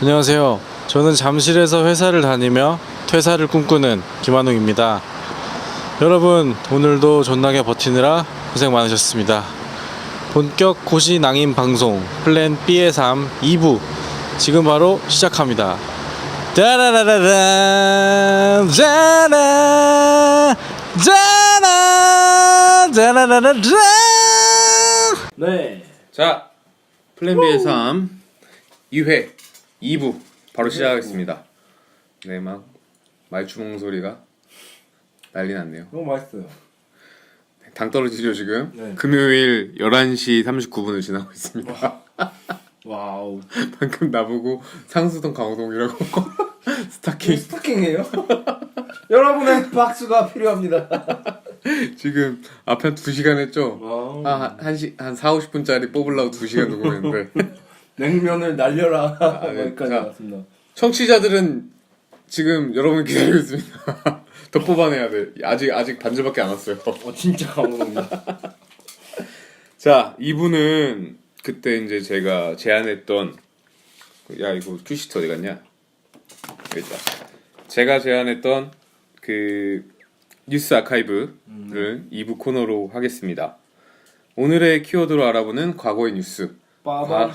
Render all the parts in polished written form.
안녕하세요. 저는 잠실에서 회사를 다니며 퇴사를 꿈꾸는 김한웅입니다. 여러분, 오늘도 존나게 버티느라 고생 많으셨습니다. 본격 고시 낭인 방송 플랜 B의 삶 2부 지금 바로 시작합니다. 짜라라라란 짜라 짜라 짜라라라란. 네. 자, 플랜 B의 삶 2회 2부 바로 시작하겠습니다. 네, 막 말주먹 소리가 난리 났네요. 너무 맛있어요. 당 떨어지죠 지금? 네. 금요일 11시 39분을 지나고 있습니다. 와우. 방금 나보고 상수동 강호동이라고 스타킹 스토킹이에요? 여러분의 박수가 필요합니다. 지금 앞에 2시간 했죠? 와우. 한 4, 50분짜리 뽑으려고 2시간 녹음했는데 냉면을 날려라. 네. 여기까지 자. 왔습니다. 청취자들은 지금 여러분 기다리고 있습니다. 더 뽑아내야 돼. 아직 반절밖에 안 왔어요. 진짜 감동입니다. 자, 이분은 그때 이제 제가 제안했던 야 이거 큐시트 어디 갔냐? 여기 있다. 제가 제안했던 그 뉴스 아카이브를 2부 코너로 하겠습니다. 오늘의 키워드로 알아보는 과거의 뉴스. 빠밤.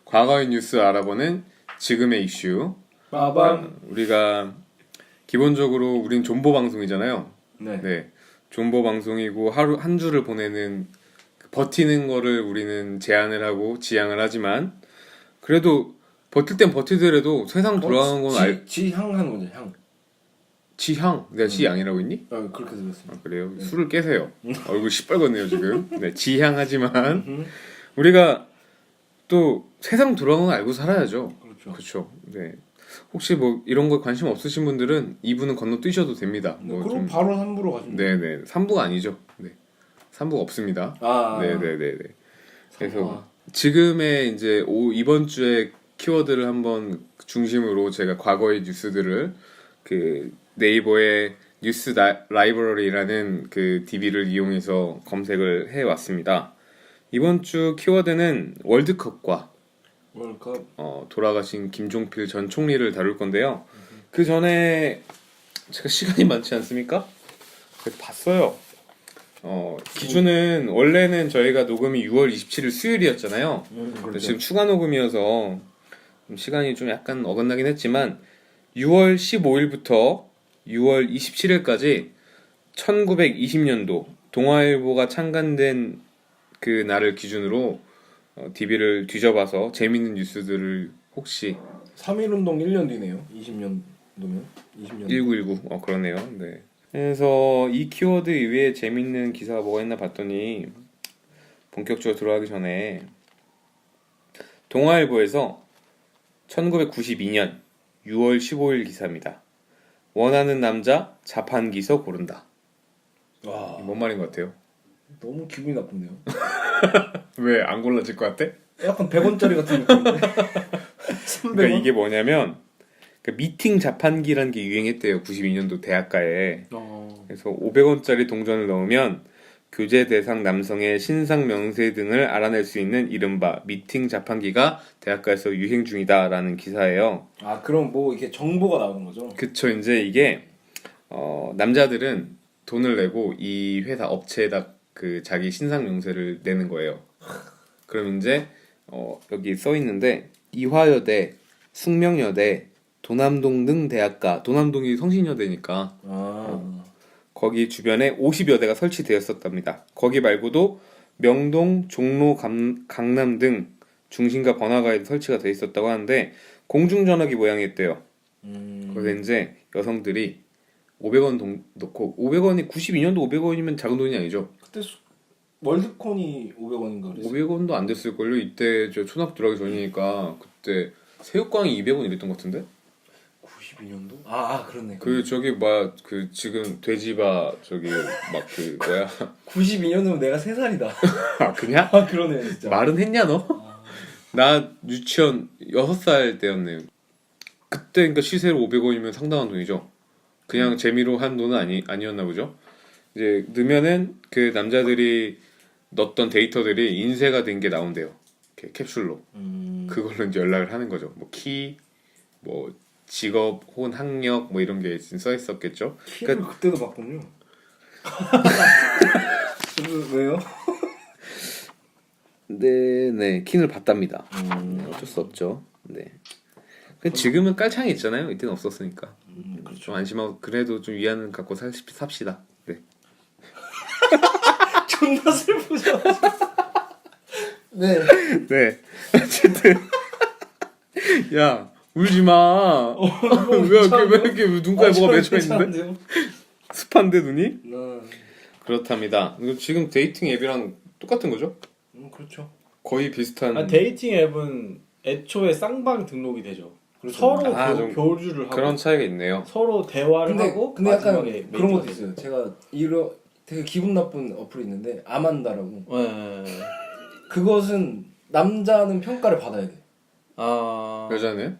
과거의 뉴스 알아보는 지금의 이슈. 빠밤. 우리가 기본적으로 우린 존버 방송이잖아요. 네. 네, 존버 방송이고 하루 한 주를 보내는 버티는 거를 우리는 제안을 하고 지향을 하지만 그래도 버틸 땐 버티더라도 세상 돌아가는 건 지향하는 거죠. 향. 지향. 내가 지향이라고 했니? 그렇게 들었습니다. 아, 그래요? 술을 깨세요. 얼굴 시뻘겋네요 지금. 네, 지향하지만 우리가 또 세상 돌아가는 걸 알고 살아야죠. 그렇죠. 그렇죠. 네. 혹시 뭐 이런 거 관심 없으신 분들은 2부는 건너뛰셔도 됩니다. 뭐 그럼 좀 바로 3부로 가시면 돼요. 네네 3부가 아니죠. 네 3부가 없습니다. 네네네네. 그래서 지금의 이제 이번 주에 키워드를 한번 중심으로 제가 과거의 뉴스들을 그 네이버의 뉴스 라이브러리라는 그 DB를 이용해서 검색을 해 왔습니다. 이번 주 키워드는 월드컵과 월컵. 돌아가신 김종필 전 총리를 다룰 건데요. 그 전에 제가 시간이 많지 않습니까? 그래서 봤어요. 기준은 원래는 저희가 녹음이 6월 27일 수요일이었잖아요. 근데 그렇죠. 지금 추가 녹음이어서 좀 시간이 좀 약간 어긋나긴 했지만 6월 15일부터 6월 27일까지 1920년도 동아일보가 창간된 그 날을 기준으로 DB를 뒤져봐서 재밌는 뉴스들을 혹시 3.1운동 1년 뒤네요. 20년도면 20년. 1919 그러네요. 네. 그래서 이 키워드 이외에 재밌는 기사가 뭐가 있나 봤더니 본격적으로 들어가기 전에 동아일보에서 1992년 6월 15일 기사입니다. 원하는 남자 자판기서 고른다. 와, 뭔 말인 것 같아요? 너무 기분이 나쁜데요. 왜 안 골라질 것 같아? 약간 100원짜리 같은 느낌인데. 300원? 그러니까 이게 뭐냐면 그 미팅 자판기라는 게 유행했대요. 92년도 대학가에. 그래서 500원짜리 동전을 넣으면 교제 대상 남성의 신상 명세 등을 알아낼 수 있는 이른바 미팅 자판기가 대학가에서 유행 중이다라는 기사예요. 그럼 뭐 이게 정보가 나오는 거죠? 그쵸. 이제 이게 남자들은 돈을 내고 이 회사 업체에다 그 자기 신상 명세를 내는 거예요. 그럼 이제 여기 써 있는데 이화여대, 숙명여대, 도남동 등 대학가, 도남동이 성신여대니까 거기 주변에 50여 대가 설치되었었답니다. 거기 말고도 명동, 종로, 강남 등 중심가 번화가에도 설치가 돼 있었다고 하는데 공중전화기 모양이었대요. 그래서 이제 여성들이 500원 넣고 500원이 92년도 500원이면 작은 돈이 아니죠. 그때 월드콘이 500원인가 그랬어요. 500원도 안 됐을걸요. 이때 저 초등학교 들어가기 전이니까 그때 새우깡이 200원 이랬던 것 같은데? 92년도? 그렇네. 그 저기 막 그 지금 돼지바 저기 막 그 뭐야 92년이면 내가 3살이다. 그냥? 그러네 진짜. 말은 했냐 너? 나 유치원 6살 때였네요. 그때 그러니까 시세로 500원이면 상당한 돈이죠. 그냥 재미로 한 돈은 아니었나 보죠. 이제 넣으면은 그 남자들이 넣었던 데이터들이 인쇄가 된 게 나온대요. 이렇게 캡슐로. 그걸로 이제 연락을 하는 거죠. 뭐 키, 뭐 직업 혹은 학력 뭐 이런 게 지금 써 있었겠죠. 키를 그때도 봤군요. 왜요? 네, 킨을 봤답니다. 어쩔 수 없죠. 네. 근데 지금은 깔창이 있잖아요. 이때는 없었으니까. 그렇죠. 좀 안심하고 그래도 좀 위안을 갖고 삽시다. 네. 존나 슬프죠. 네. 네. 어쨌든 야 울지 마. 왜 이렇게 눈가에 뭐가 맺혀 있는데? 습한데 눈이? 네. 그렇답니다. 이거 지금 데이팅 앱이랑 똑같은 거죠? 그렇죠. 거의 비슷한. 아, 데이팅 앱은 애초에 쌍방 등록이 되죠. 그렇죠. 서로 좀 교류를 하고 그런 차이가 있네요. 서로 대화를 하고 근데 약간 마지막에 그런 것도 메이트가 있어요. 제가 되게 기분 나쁜 어플이 있는데 아만다라고. 네. 그것은 남자는 평가를 받아야 돼. 아 여자는?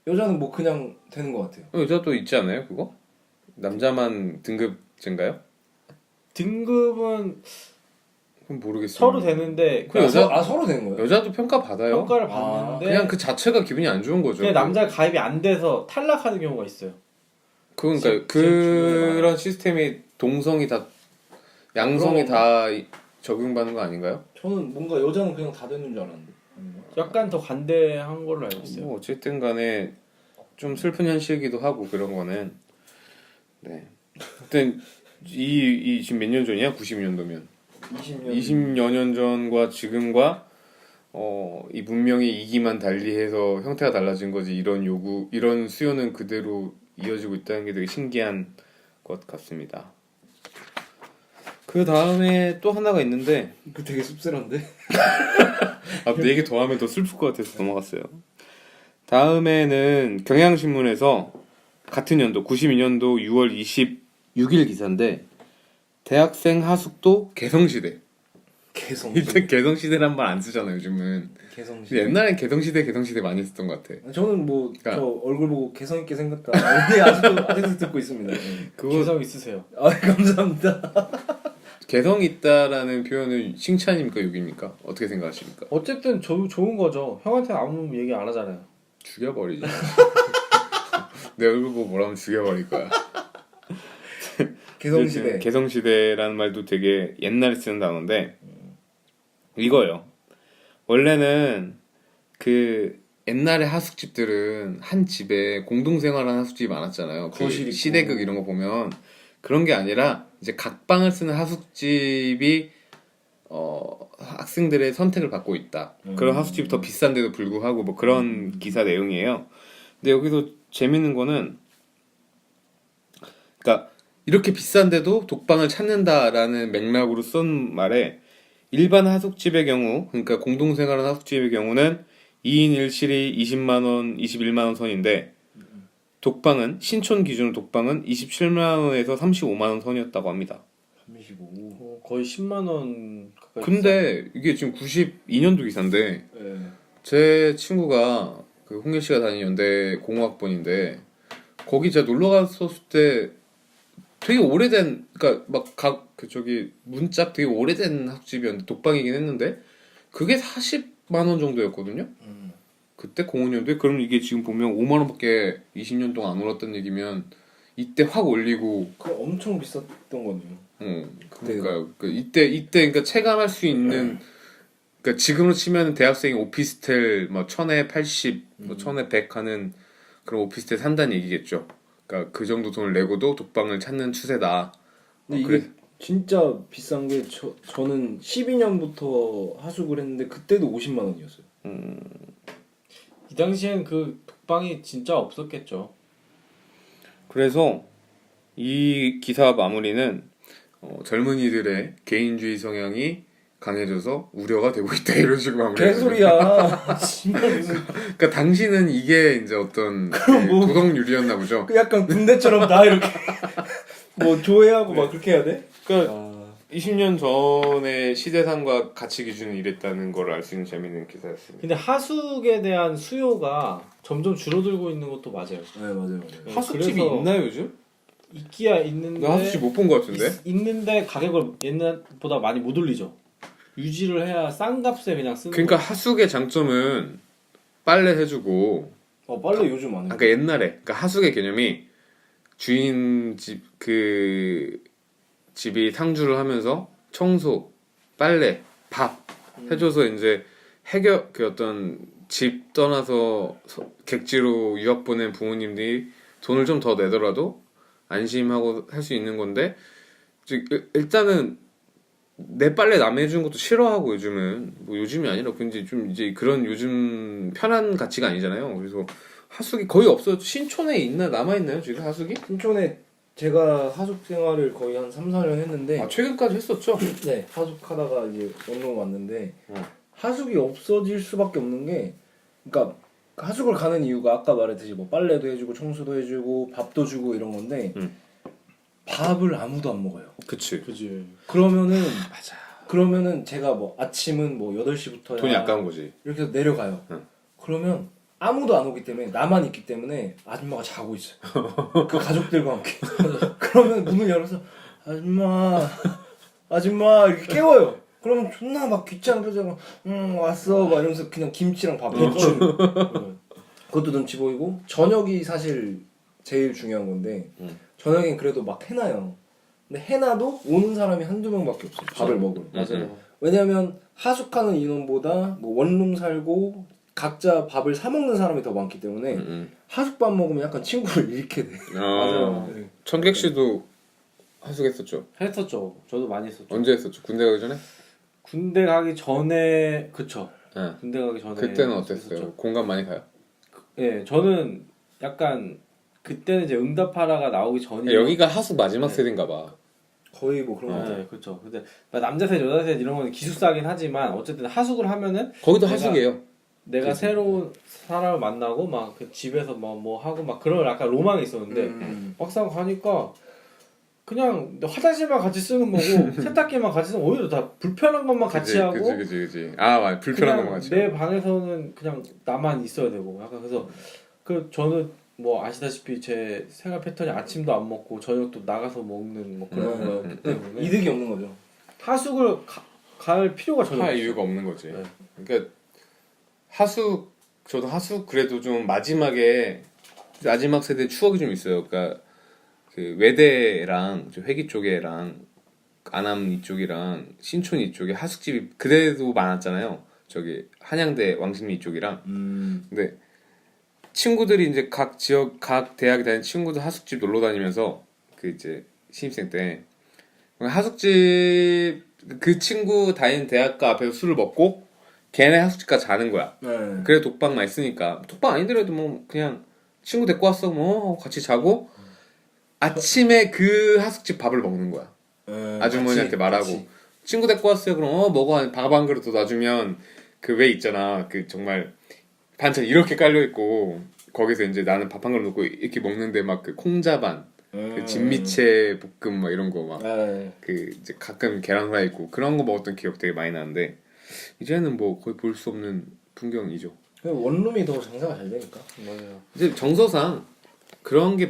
여자는 뭐 그냥 되는 것 같아요. 여자도 있지 않아요 그거? 남자만 등급제인가요? 등급은 그럼 모르겠어요. 서로 되는데 그 여자 서로 되는 거예요? 여자도 평가 받아요. 평가를 아, 받는데 그냥 그 자체가 기분이 안 좋은 거죠. 그냥 남자가 가입이 안 돼서 탈락하는 경우가 있어요. 그러니까 제일 그런 시스템이 동성이 다 양성이 그럼. 다 적용받는 거 아닌가요? 저는 뭔가 여자는 그냥 다 되는 줄 알았는데. 약간 더 관대한 걸로 알고 있어요. 뭐 어쨌든 간에 좀 슬픈 현실이기도 하고 그런 거는 네. 하여튼 이 지금 몇 년 전이야? 90년도면 20여 년 전과 지금과 이 문명의 이기만 달리해서 형태가 달라진 거지 이런 수요는 그대로 이어지고 있다는 게 되게 신기한 것 같습니다. 그 다음에 또 하나가 있는데 그 되게 씁쓸한데. 내 얘기 더 하면 더 슬플 것 같아서 넘어갔어요. 다음에는 경향신문에서 같은 연도 92년도 6월 26일 기사인데 대학생 하숙도 개성시대. 일단 개성시대란 말 안 쓰잖아 요즘은. 개성시대. 옛날엔 개성시대 많이 썼던 것 같아. 저는 뭐 저 그러니까. 얼굴 보고 개성 있게 생겼다. 근데 아직도 듣고 있습니다. 네. 그거 개성 있으세요. 아 감사합니다. 개성 있다라는 표현은 칭찬입니까 욕입니까? 어떻게 생각하십니까? 어쨌든 좋은 거죠. 형한테 아무 얘기 안 하잖아요. 죽여버리지. 내 얼굴 보고 뭐라면 죽여버릴 거야. 개성시대. 개성시대라는 말도 되게 옛날에 쓰는 단어인데 이거요. 원래는 그 옛날에 하숙집들은 한 집에 공동생활하는 하숙집이 많았잖아요. 그 거실 있고. 시대극 이런 거 보면 그런 게 아니라 이제 각 방을 쓰는 하숙집이 학생들의 선택을 받고 있다. 그런 하숙집이 더 비싼데도 불구하고 뭐 그런 기사 내용이에요. 근데 여기서 재밌는 거는 그러니까 이렇게 비싼데도 독방을 찾는다라는 맥락으로 쓴 말에 일반 하숙집의 경우 그러니까 공동생활하는 하숙집의 경우는 2인 1실이 20만원, 21만원 선인데 독방은 신촌 기준 독방은 27만원에서 35만원 선이었다고 합니다. 35. 거의 10만 원 가까이. 근데 이게 지금 92년도 기사인데 네. 제 친구가 그 홍길 씨가 다니는 연대 공학번인데 거기 제가 놀러 갔었을 때 되게 오래된 그러니까 막 그 저기 문짝 되게 오래된 학집이었는데 독방이긴 했는데 그게 40만 원 정도였거든요. 그때 05년도에 그럼 이게 지금 보면 5만 원밖에 20년 동안 안 올랐다는 얘기면 이때 확 올리고 그럼 엄청 비쌌던 거네요. 그러니까 이때 그러니까 체감할 수 있는 그러니까 지금으로 치면 대학생이 오피스텔 뭐 1000에 80, 뭐 1000에 100 하는 그런 오피스텔 산다는 얘기겠죠. 그러니까 그 정도 돈을 내고도 독방을 찾는 추세다. 근데 이게 진짜 비싼 게 저는 12년부터 하숙을 했는데 그때도 50만 원이었어요. 이 당시엔 그 독방이 진짜 없었겠죠. 그래서 이 기사 마무리는 젊은이들의 개인주의 성향이 강해져서 우려가 되고 있다 이런 식으로 마무리. 개소리야. 정말 무슨 그러니까 당신은 이게 이제 어떤 뭐- 도덕률이었나 보죠. 그 약간 군대처럼 다 이렇게 뭐 조회하고 막 그렇게 해야 돼? 그러니까 20년 전의 시대상과 가치 기준은 이랬다는 걸 알 수 있는 재밌는 기사였습니다. 근데 하숙에 대한 수요가 점점 줄어들고 있는 것도 맞아요. 네 맞아요. 네, 하숙집이 그래서 있나요 요즘? 있기야 있는데 나 하숙집 못 본 것 같은데. 있는데 가격을 옛날보다 많이 못 올리죠. 유지를 해야 싼 값에 그냥 쓰는 그러니까 거예요. 하숙의 장점은 빨래 해주고 빨래 요즘 안 해. 아까 옛날에 그러니까 하숙의 개념이 주인 집 그 집이 상주를 하면서 청소, 빨래, 밥 해줘서 이제 해결 그 어떤 집 떠나서 객지로 유학 보낸 부모님들이 돈을 좀 더 내더라도 안심하고 할 수 있는 건데 일단은 내 빨래 남이 해주는 것도 싫어하고 요즘은 뭐 요즘이 아니라 근데 좀 이제 그런 요즘 편한 가치가 아니잖아요. 그래서 하숙이 거의 없어요. 신촌에 있나 남아있나요 지금 하숙이? 신촌에 제가 하숙 생활을 거의 한 3, 4년 했는데 아 최근까지 했었죠? 네, 하숙하다가 이제 원룸 왔는데 어. 하숙이 없어질 수밖에 없는 게 그러니까 하숙을 가는 이유가 아까 말했듯이 뭐 빨래도 해주고 청소도 해주고 밥도 주고 이런 건데 밥을 아무도 안 먹어요. 그치. 그지. 그러면은 제가 뭐 아침은 뭐 8시부터야 돈이 아까운 거지. 이렇게 해서 내려가요. 응. 그러면 아무도 안 오기 때문에 나만 있기 때문에 아줌마가 자고 있어요. 그 가족들과 함께. 그러면 문을 열어서 아줌마 이렇게 깨워요. 그러면 존나 막 귀찮은 표정으로 왔어 막 이러면서 그냥 김치랑 밥 해줘. 그것도 눈치 보이고 저녁이 사실 제일 중요한 건데 저녁엔 그래도 막 해놔요. 근데 해놔도 오는 사람이 한두 명밖에 없어요. 밥을 먹으러. 맞아요. 왜냐면 하숙하는 인원보다 뭐 원룸 살고 각자 밥을 사 먹는 사람이 더 많기 때문에 하숙밥 먹으면 약간 친구를 잃게 돼. 맞아요. 네. 청객 씨도 하숙했었죠. 했었죠. 저도 많이 했었죠. 언제 했었죠? 군대 가기 전에? 군대 가기 전에 그쵸. 네. 군대 가기 전에 그때는 어땠어요? 했었죠. 공감 많이 가요? 예, 저는 약간 그때는 이제 응답하라가 나오기 전이 여기가 하숙 마지막 세대인가 봐. 거의 뭐 그런 거 같아요. 네, 그렇죠. 근데 남자 셋, 여자 셋 이런 거는 기숙사긴 하지만 어쨌든 하숙을 하면은 거기도 내가- 하숙이에요. 내가 그치. 새로운 사람을 만나고 막 그 집에서 뭐 하고 막 그런 약간 로망이 있었는데 막상 가니까 그냥 화장실만 같이 쓰는 거고 세탁기만 같이 쓰는 거 오히려 다 불편한 것만 같이 하고 그치. 아, 맞아. 불편한 그냥 것만 같이. 내 방에서는 그냥 나만 있어야 되고 약간 그래서 그 저는 뭐 아시다시피 제 생활 패턴이 아침도 안 먹고 저녁도 나가서 먹는 뭐 그런 거였기 때문에 이득이 없는 거죠. 하숙을 갈 필요가 전혀 할 없어요. 이유가 없는 거지. 네. 그러니까 저도 하숙 그래도 좀 마지막 세대 추억이 좀 있어요. 그러니까 그 외대랑 회기 쪽에랑 안암 이쪽이랑 신촌 이쪽에 하숙집이 그대도 많았잖아요. 저기 한양대 왕십리 이쪽이랑. 근데 친구들이 이제 각 지역 각 대학에 다니는 친구들 하숙집 놀러 다니면서 그 이제 신입생 때 하숙집 그 친구 다니는 대학가 앞에서 술을 먹고 걔네 하숙집 가서 자는 거야. 네. 그래 독방만 있으니까 독방 아니더라도 뭐 그냥 친구 데리고 왔어 뭐 하고 같이 자고 아침에 그 하숙집 밥을 먹는 거야. 아주머니한테 말하고 친구 데리고 왔어요. 그럼 먹어 밥 한 그릇 더 놔주면 그 왜 있잖아 그 정말 반찬 이렇게 깔려 있고 거기서 이제 나는 밥 한 그릇 놓고 이렇게 먹는데 막 그 콩자반, 그 진미채 볶음 막 이런 거 막 그 이제 가끔 계란 후라이 있고 그런 거 먹었던 기억 되게 많이 나는데 이제는 뭐 거의 볼 수 없는 풍경이죠. 원룸이 더 장사가 잘 되니까. 맞아요. 이제 정서상 그런 게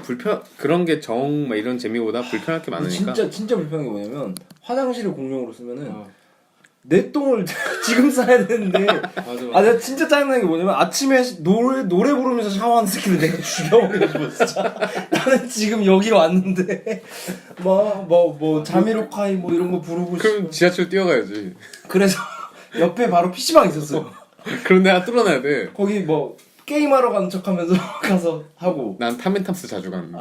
그런 게 정 막 이런 재미보다 불편할 게 많으니까. 진짜 불편한 게 뭐냐면 화장실을 공용으로 쓰면은 아. 내 똥을 지금 싸야 되는데 맞아. 내가 진짜 짜증나는 게 뭐냐면 아침에 노래 부르면서 샤워하는 새끼를 내가 죽여버리고 싶어 진짜. 나는 지금 여기 왔는데 뭐 자미로카이 뭐 이런 거 부르고 그럼 싶어. 지하철 뛰어가야지. 그래서 옆에 바로 PC방 있었어요. 그런 데가 뚫어놔야 돼. 거기 뭐 게임하러 가는 척하면서 가서 하고. 난 탐앤탐스 자주 갔는데.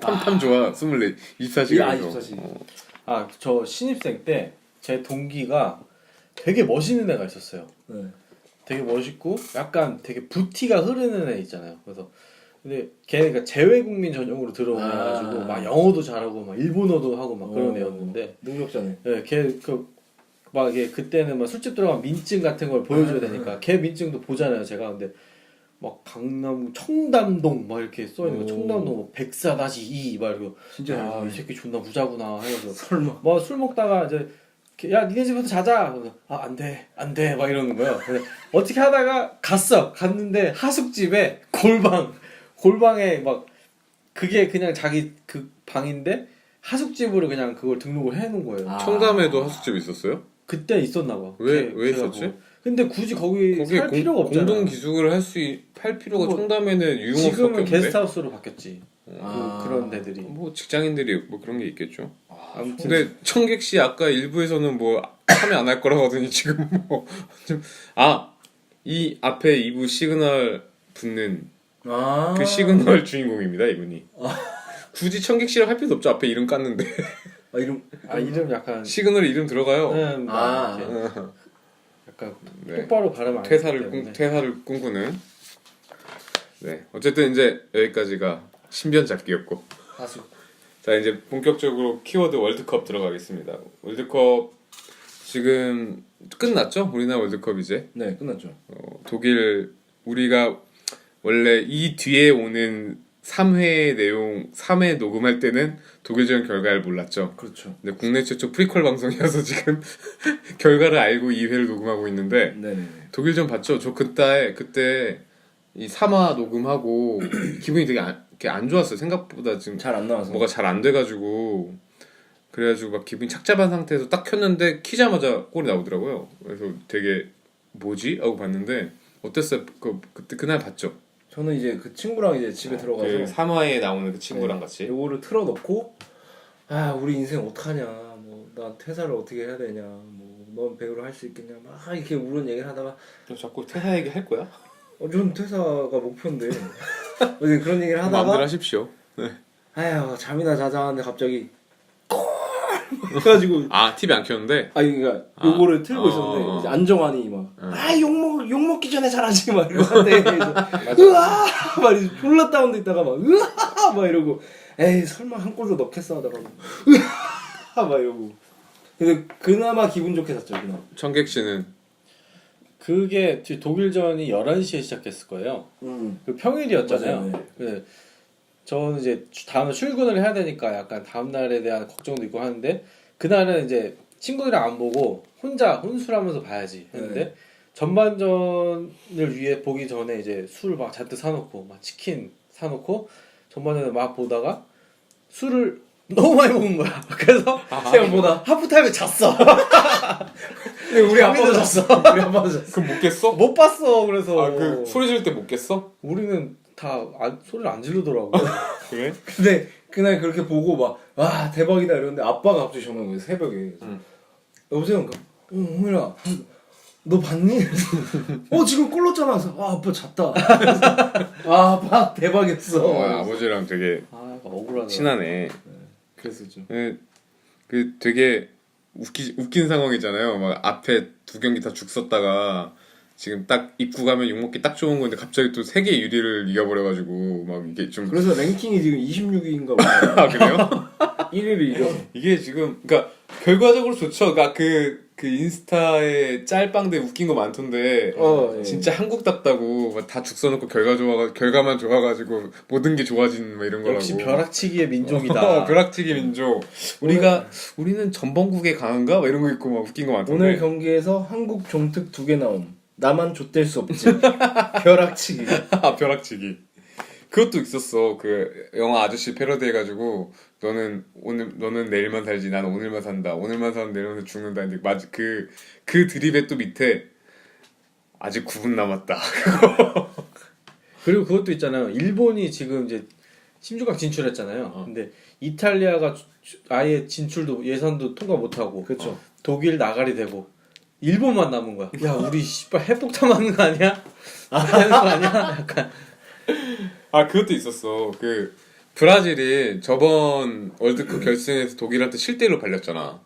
탐 좋아. 24시간. 24시간. 저 신입생 때 제 동기가 되게 멋있는 애가 있었어요. 네. 되게 멋있고 약간 되게 부티가 흐르는 애 있잖아요. 그래서 근데 걔가 재외국민 전용으로 들어오셔가지고 막 영어도 잘하고 막 일본어도 하고 막 그런 애였는데 능력자네. 네, 막 이게 그때는 막 술집 들어가면 민증 같은 걸 보여줘야 되니까 걔 민증도 보잖아요. 제가 근데 막 강남 청담동 막 이렇게 써 있는 거 청담동 뭐 104-2 막 이러고 진짜 이 새끼 존나 부자구나 해가지고 설마. 뭐 술 먹다가 이제 야 니네 집에서 자자. 안돼 막 이러는 거예요. 근데 어떻게 하다가 갔는데 하숙집에 골방에 막 그게 그냥 자기 그 방인데 하숙집으로 그냥 그걸 등록을 해놓은 거예요. 청담에도 하숙집 있었어요? 그때 있었나 봐. 왜 제가 있었지? 근데 굳이 거기 거기에 살 필요가 없잖아. 공동 기숙을 할 필요가 뭐, 청담에는 유흥업소밖에 지금은 없는데. 게스트하우스로 바뀌었지. 아. 그런 데들이. 뭐 직장인들이 뭐 그런 게 있겠죠. 아무튼 근데 청객씨 아까 일부에서는 뭐 참여 안 할 거라고 하더니 지금 뭐 좀 이 앞에 2부 시그널 붙는 아. 그 시그널 주인공입니다 이분이. 굳이 청객씨라고 할 필요도 없죠. 앞에 이름 깠는데 아 이름. 이름 약간 시그널에 이름 들어가요. 아. 약간 네. 똑바로 발음 안 했기 때문에. 퇴사를 꿈꾸는. 네 어쨌든 이제 여기까지가 신변잡기였고. 하수. 자 이제 본격적으로 키워드 월드컵 들어가겠습니다. 월드컵 지금 끝났죠? 우리나라 월드컵 이제 네 끝났죠. 독일 우리가 원래 이 뒤에 오는 3회 내용 3회 녹음할 때는 독일전 결과를 몰랐죠. 그렇죠. 근데 국내 최초 프리퀄 방송이어서 지금 결과를 알고 2회를 녹음하고 있는데 네네네. 독일전 봤죠? 저 그때 이 3화 녹음하고 기분이 되게 이렇게 안 좋았어요. 생각보다 지금 잘 안 나와서. 뭐가 잘 안 돼가지고 그래가지고 막 기분이 착잡한 상태에서 딱 켰는데 키자마자 골이 나오더라고요. 그래서 되게 뭐지? 하고 봤는데 어땠어요? 그때 그날 봤죠? 저는 이제 그 친구랑 이제 집에 들어가서 그 3화에 나오는 그 친구랑 같이 요거를 틀어놓고 우리 인생 어떡하냐 뭐 난 퇴사를 어떻게 해야 되냐 뭐 넌 배우를 할 수 있겠냐 막 이렇게 우는 얘기를 하다가 자꾸 퇴사 얘기 할 거야? 전 퇴사가 목표인데 이제 그런 얘기를 마음대로 하다가 하십시오. 아휴 잠이나 자자 하는데 갑자기 콜 해가지고 TV 안 켰는데 그러니까 요거를 틀고 있었는데 이제 안정환이 막 욕먹기 전에 잘하지 막 이러는데 으아 막 이러고 졸라 다운돼 있다가 막 으아 막 이러고 에이 설마 한 골도 넣겠어 하다가 막 으아 막 이러고 근데 그나마 기분 좋게 잤죠 그나마. 청객 씨는 그게 독일전이 11시에 시작했을 거예요. 그 평일이었잖아요. 맞아요, 네. 근데 저는 이제 다음날 출근을 해야 되니까 약간 다음날에 대한 걱정도 있고 하는데 그날은 이제 친구들이랑 안 보고 혼자 혼술하면서 봐야지 했는데 네. 전반전을 위해 보기 전에 이제 술 막 잔뜩 사놓고 막 치킨 사놓고 전반전에 막 보다가 술을 너무 많이 먹은 거야. 그래서 생각보다 하프타임에 잤어. 근데 우리 잠이 아빠도 들었어. 잤어. 우리 아빠도 잤어. 그럼 못 깼어? 못 봤어. 그래서 그 소리 지를 때 못 깼어? 우리는 다 소리를 안 지르더라고. 그래? 근데 그날 그렇게 보고 막 와 대박이다 이러는데 아빠가 갑자기 전화 온 거예요 새벽에. 여보세요? 그러니까 홍일아 너 봤니? 지금 골 넣었잖아. 그래서 아빠 잤다. 아빠 대박이었어. 아버지랑 되게 억울하다. 친하네. 그래서 좀 그 되게 웃긴 상황이잖아요. 막 앞에 두 경기 다 죽 썼다가 지금 딱 입구 가면 욕먹기 딱 좋은 건데 갑자기 또 세계 유리를 이겨버려가지고 막 이게 좀 그래서 랭킹이 지금 26위인가 봐요. 그래요? 1위를 이겨서. 이게 지금 그러니까 결과적으로 좋죠. 그러니까 그 인스타에 짤방들 웃긴 거 많던데 예. 진짜 한국답다고 막 다 죽 써놓고 결과만 좋아가지고 모든 게 좋아지는 막 이런 거라고. 역시 벼락치기의 민족이다. 벼락치기 민족. 우리는 전범국에 강한가? 막 이런 거 있고 막 웃긴 거 많던데. 오늘 경기에서 한국 종특 2개 나옴. 나만 좆될 수 없지. 벼락치기. 벼락치기. 그것도 있었어. 그 영화 아저씨 패러디 해가지고 너는 내일만 살지, 나는 오늘만 산다. 오늘만 사는 내일만 죽는다. 근데 맞아 그 드립의 또 밑에 아직 9분 남았다. 그리고 그것도 있잖아요. 일본이 지금 이제 16강 진출했잖아요. 근데 이탈리아가 아예 진출도 예선도 통과 못하고 그렇죠. 독일 나가리 되고 일본만 남은 거야. 야 우리 씨발 핵폭탄 맞는 거 아니야? 되는 거 아니야? 약간 그것도 있었어. 그 브라질이 저번 월드컵 결승에서 독일한테 7대1로 발렸잖아.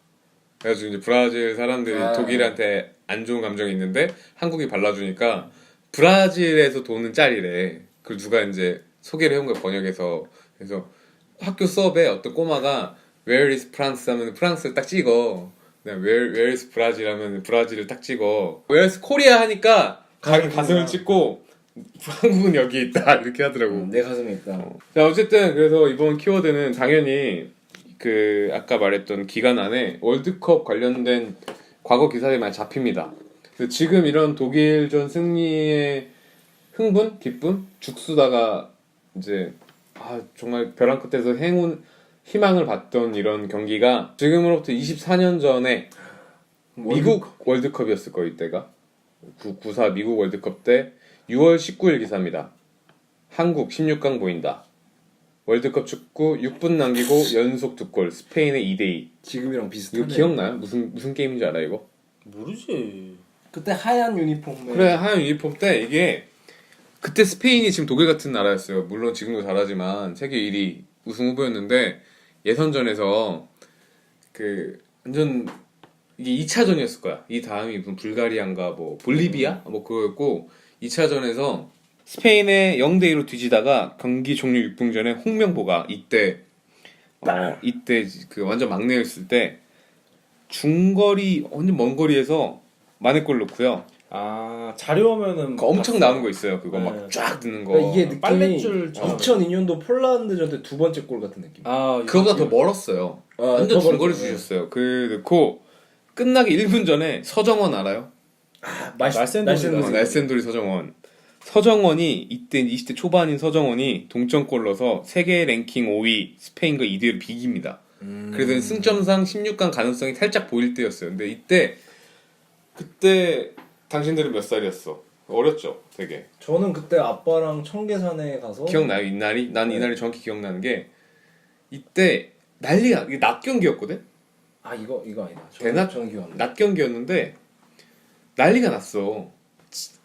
그래가지고 이제 브라질 사람들이 독일한테 안 좋은 감정이 있는데 한국이 발라주니까 브라질에서 도는 짤이래. 그걸 누가 이제 소개를 해온 거야 번역해서. 그래서 학교 수업에 어떤 꼬마가 Where is France 하면 프랑스를 딱 찍어. 그다음 Where is 브라질 하면 브라질을 딱 찍어. Where is Korea 하니까 가슴을 찍고 한국은 여기 있다 이렇게 하더라고. 내 가슴에 있다. 자 어쨌든 그래서 이번 키워드는 당연히 그 아까 말했던 기간 안에 월드컵 관련된 과거 기사들이 많이 잡힙니다. 지금 이런 독일전 승리의 흥분, 기쁨, 죽수다가 이제 정말 벼랑 끝에서 희망을 봤던 이런 경기가 지금으로부터 24년 전에 미국 월드컵이었을 거예요 이때가. 94 미국 월드컵 때 6월 19일 기사입니다. 한국 16강 보인다. 월드컵 축구 6분 남기고 연속 2골 스페인의 2대2. 지금이랑 비슷하네. 이거 기억나요? 무슨 게임인지 알아 이거? 모르지. 그때 하얀 유니폼에 그래 하얀 유니폼 때 이게 그때 스페인이 지금 독일 같은 나라였어요. 물론 지금도 잘하지만 세계 1위 우승 후보였는데 예선전에서 그 완전 이게 2차전이었을 거야. 이 다음이 무슨 불가리아인가 뭐 볼리비아 뭐 그거였고 2차전에서 스페인에 0대2로 뒤지다가 경기 종료 6분 전에 홍명보가 이때 그 완전 막내였을 때 중거리 완전 먼 거리에서 만회골 넣고요. 아 자료하면은 그거 엄청 나오는 거 있어요. 그거 네. 막 쫙 뜨는 거. 그러니까 이게 느낌이 빨랫줄처럼. 2002년도 폴란드전 때 두 번째 골 같은 느낌. 아 그거보다 더 멀었어요. 완전 더 중거리 멀었어요. 주셨어요. 그 넣고 끝나기 1분 전에 서정원 알아요? 날쌘돌이. 날쌘돌이 서정원이 이때 20대 초반인 서정원이 동점골 넣어서 세계 랭킹 5위 스페인과 2대1로 비깁니다. 그래서 승점상 16강 가능성이 살짝 보일 때였어요. 근데 그때 당신들은 몇 살이었어? 어렸죠, 되게. 저는 그때 아빠랑 청계산에 가서 기억나요? 이날이? 난 이날이 정확히 기억나는 게 이때 난리가 이게 낮 경기였거든? 아 이거 아니다. 저는 기억 안 나. 낮 경기였는데 난리가 났어.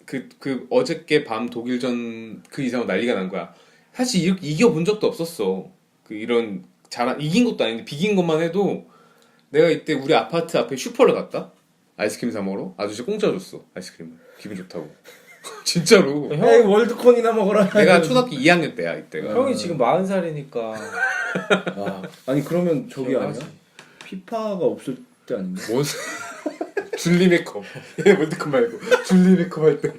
그 어저께 밤 독일전 그 이상으로 난리가 난 거야. 사실 이겨본 적도 없었어. 그 이런 이긴 것도 아닌데 비긴 것만 해도 내가 이때 우리 아파트 앞에 슈퍼를 갔다. 아이스크림 사 먹으러 아저씨 공짜 줬어 아이스크림을. 기분 좋다고. 진짜로. 에이 월드콘이나 먹어라. 내가 초등학교 2학년 때야 이때가. 형이 지금 40살이니까. 아, 아니 그러면 저기 기억나지? 아니야? 피파가 없을 때 아닌가? 뭔 줄리 메이크업 월드컵 말고 줄리 메이크업 할 때.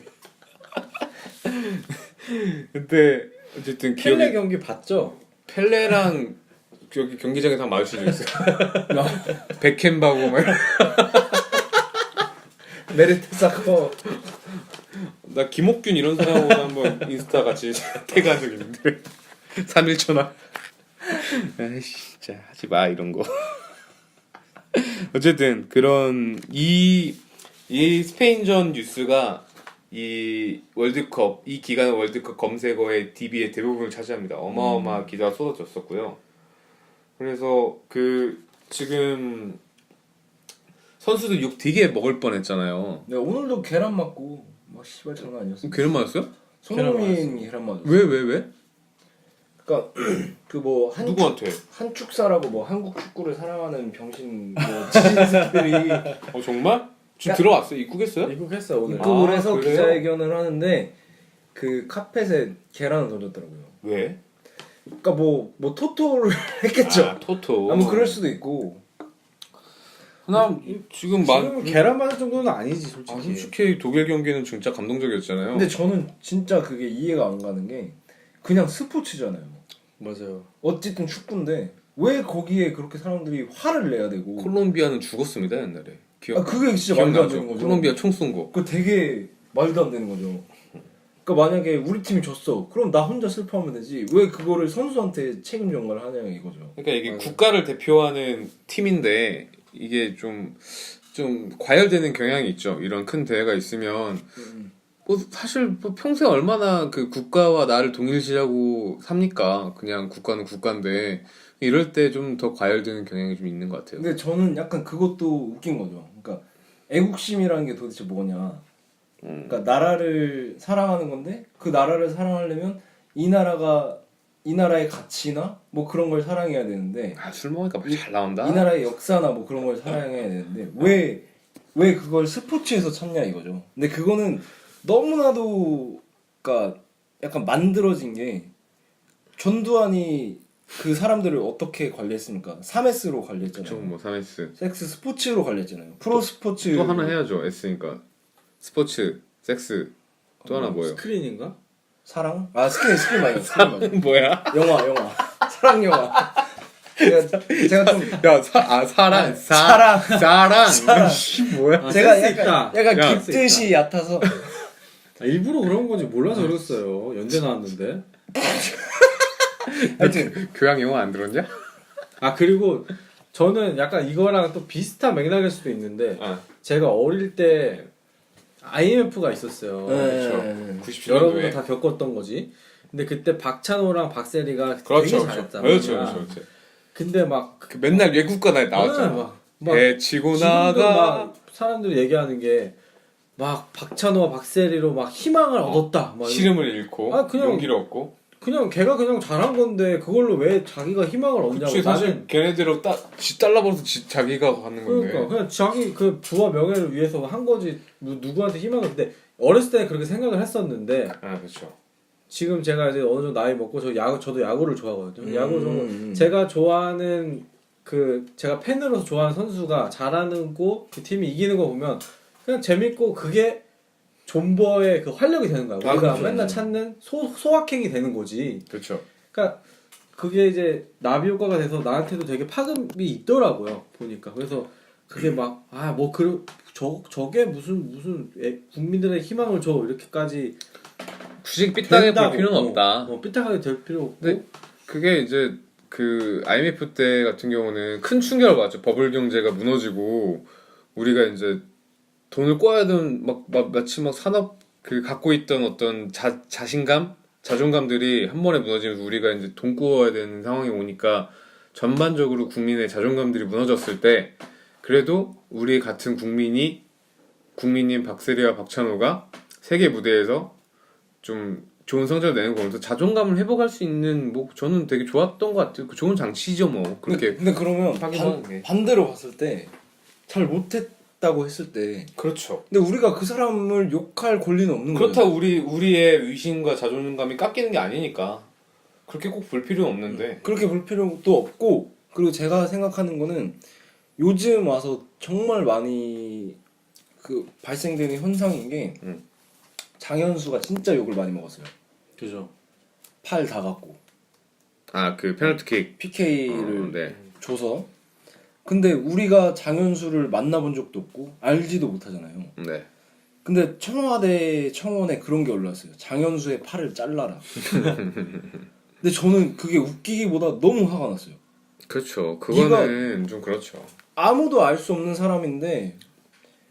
그때 어쨌든 펠레 기억이 경기 봤죠? 펠레랑 여기 경기장에서 마주친 적 있어요. 백햄바고 막 메르테사커. 나 김옥균 이런 사람하고 한번 인스타 같이 태그한 적 있는데 3일천하. 아이씨 진짜 하지 마 이런 거. 어쨌든 그런 이 스페인전 뉴스가 이 월드컵 이 기간의 월드컵 검색어의 DB의 대부분을 차지합니다. 어마어마한 기사가 쏟아졌었고요. 그래서 그 지금 선수들 욕 되게 먹을 뻔했잖아요. 네 오늘도 계란 맞고 막 씨발 장난 아니었어. 괴름 맞았어요? 손흥민이 계란 맞았어. 왜? 그러니까 그 뭐 누구한테? 한축사라고 뭐 한국 축구를 사랑하는 병신 뭐 지진스들이 정말? 지금 야. 들어왔어요? 입국했어요? 입국했어 오늘. 입국을 아, 해서 그래요? 기자회견을 하는데 그 카펫에 계란을 던졌더라고요. 왜? 그러니까 뭐 토토를 했겠죠. 아, 토토. 뭐 그럴 수도 있고. 지금 지금 계란 맞을 정도는 아니지 솔직히. 솔직히 독일 경기는 진짜 감동적이었잖아요. 근데 저는 진짜 그게 이해가 안 가는 게 그냥 스포츠잖아요. 맞아요. 어쨌든 축구인데 왜 거기에 그렇게 사람들이 화를 내야 되고? 콜롬비아는 죽었습니다 옛날에. 아 그게 진짜 말도 안 되는 거죠. 콜롬비아 총 쏜 거. 그거 되게 말도 안 되는 거죠. 그러니까 만약에 우리 팀이 졌어, 그럼 나 혼자 슬퍼하면 되지. 왜 그거를 선수한테 책임 전가를 하냐 이거죠. 그러니까 이게 맞아요. 국가를 대표하는 팀인데 이게 좀 과열되는 경향이 있죠. 이런 큰 대회가 있으면 뭐 사실 뭐 평소에 얼마나 그 국가와 나를 동일시하고 삽니까? 그냥 국가는 국가인데 이럴 때 좀 더 과열되는 경향이 좀 있는 것 같아요. 근데 저는 약간 그것도 웃긴 거죠. 그러니까 애국심이라는 게 도대체 뭐냐. 그러니까 나라를 사랑하는 건데 그 나라를 사랑하려면 이 나라의 가치나 뭐 그런 걸 사랑해야 되는데 술 먹으니까 잘 나온다. 이 나라의 역사나 뭐 그런 걸 사랑해야 되는데 왜 그걸 스포츠에서 찾냐 이거죠. 근데 그거는 너무나도 그러니까 약간 만들어진 게 전두환이 그 사람들을 어떻게 관리했습니까? 3S로 관리했잖아요. 그쵸, 뭐 3S. 섹스 스포츠로 관리했잖아요. 프로 스포츠 또 하나 해야죠. S니까 스포츠, 섹스 또 하나 뭐예요? 스크린인가? 사랑? 아 스크린 맞아. 스크린 맞아. 뭐야? 영화 사랑 영화. 제가 좀 사랑 사랑. 씨 뭐야? 아, 제가 센스 있다. 약간 야, 깃뜻이 얕아서 아, 일부러 그런 건지 몰라서 그랬어요. 연대 나왔는데. 하여튼 교양 영어 안 들었냐? 아 그리고 저는 약간 이거랑 또 비슷한 맥락일 수도 있는데 아. 제가 어릴 때 IMF가 있었어요. 네. 97년도에. 여러분도 다 겪었던 거지. 근데 그때 박찬호랑 박세리가 그렇죠, 되게 그렇죠. 잘했단 그렇죠, 말이야. 그렇죠, 그렇죠. 근데 막 그 맨날 외국가 나왔잖아. 네, 막 배 치고 지금도 나가. 막 사람들이 얘기하는 게 막 박찬호와 박세리로 막 희망을 얻었다. 막 시름을 잃고 아, 그냥- 용기를 얻고. 그냥 걔가 그냥 잘한 건데 그걸로 왜 자기가 희망을 얻냐고. 그치 사실 나는 걔네들은 지 잘라 벌어서 자기가 하는 건데. 그러니까 그냥 자기 그 부와 명예를 위해서 한 거지. 누구한테 희망을. 근데 어렸을 때 그렇게 생각을 했었는데 아 그렇죠. 지금 제가 이제 어느 정도 나이 먹고 저도 야구를 좋아하거든요. 야구 좀 제가 좋아하는 제가 팬으로서 좋아하는 선수가 잘하는 거 그 팀이 이기는 거 보면 그냥 재밌고 그게 존버의 그 활력이 되는 거야. 우리가 그렇죠. 맨날 찾는 소확행이 되는 거지. 그렇죠. 그러니까 그게 이제 나비 효과가 돼서 나한테도 되게 파급이 있더라고요. 보니까. 그래서 그게 막 저게 무슨 국민들의 희망을 줘 이렇게까지 굳이 삐딱해 볼 된다고. 필요는 없다. 삐딱하게 될 필요 없고. 근데 그게 이제 그 IMF 때 같은 경우는 큰 충격을 받았죠. 버블 경제가 무너지고 우리가 이제 돈을 꿔야 되는 마치 산업 갖고 있던 어떤 자신감, 자존감들이 한 번에 무너지면서 우리가 이제 돈 꾸어야 되는 상황이 오니까 전반적으로 국민의 자존감들이 무너졌을 때 그래도 우리 같은 국민인 박세리와 박찬호가 세계 무대에서 좀 좋은 성적을 내는 거 보면서 자존감을 회복할 수 있는 저는 되게 좋았던 것 같아요. 그 좋은 장치죠 뭐 그렇게. 근데 그러면 하기만 해. 반대로 봤을 때 잘 못했다고 했을 때 그렇죠. 근데 우리가 그 사람을 욕할 권리는 없는 거예요. 그렇다고 우리의 의심과 자존감이 깎이는 게 아니니까 그렇게 꼭 볼 필요는 없는데. 그렇게 볼 필요도 없고 그리고 제가 생각하는 거는 요즘 와서 정말 많이 발생되는 현상인 게 장현수가 진짜 욕을 많이 먹었어요. 그죠. 팔 다 갖고 아 그 페널티킥 PK를 네. 줘서 근데 우리가 장현수를 만나본 적도 없고 알지도 못하잖아요. 네. 근데 청와대 청원에 그런 게 올라왔어요. 장현수의 팔을 잘라라. 근데 저는 그게 웃기기보다 너무 화가 났어요. 그렇죠. 그거는 좀 그렇죠. 아무도 알 수 없는 사람인데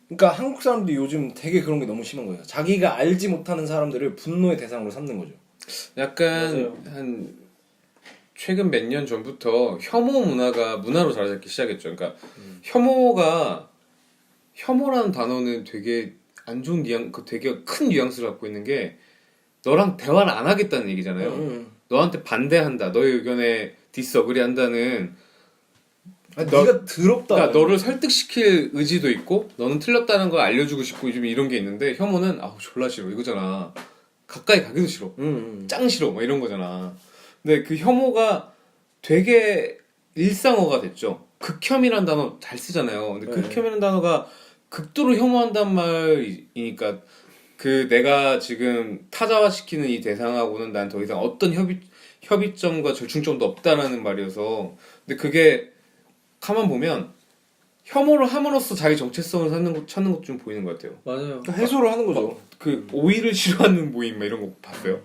그러니까 한국 사람들이 요즘 되게 그런 게 너무 심한 거예요. 자기가 알지 못하는 사람들을 분노의 대상으로 삼는 거죠. 약간 맞아요. 한 최근 몇 년 전부터 혐오 문화가 문화로 자리 잡기 시작했죠. 그러니까 혐오라는 단어는 되게 안 좋은 되게 큰 뉘앙스를 갖고 있는 게 너랑 대화를 안 하겠다는 얘기잖아요. 너한테 반대한다. 너의 의견에 디스어그리 한다는. 네가 더럽다. 그러니까 너를 설득시킬 의지도 있고 너는 틀렸다는 걸 알려주고 싶고 좀 이런 게 있는데 혐오는 졸라 싫어 이거잖아. 가까이 가기도 싫어. 짱 싫어 막 이런 거잖아. 근데 그 혐오가 되게 일상어가 됐죠. 극혐이란 단어 잘 쓰잖아요. 근데 네. 극혐이란 단어가 극도로 혐오한단 말이니까 내가 지금 타자화시키는 이 대상하고는 난 더 이상 어떤 협의점과 절충점도 없다라는 말이어서 근데 그게 가만 보면 혐오를 함으로써 자기 정체성을 찾는 것 좀 보이는 것 같아요. 맞아요. 그러니까 해소를 하는 거죠. 오이를 싫어하는 모임 막 이런 거 봤어요?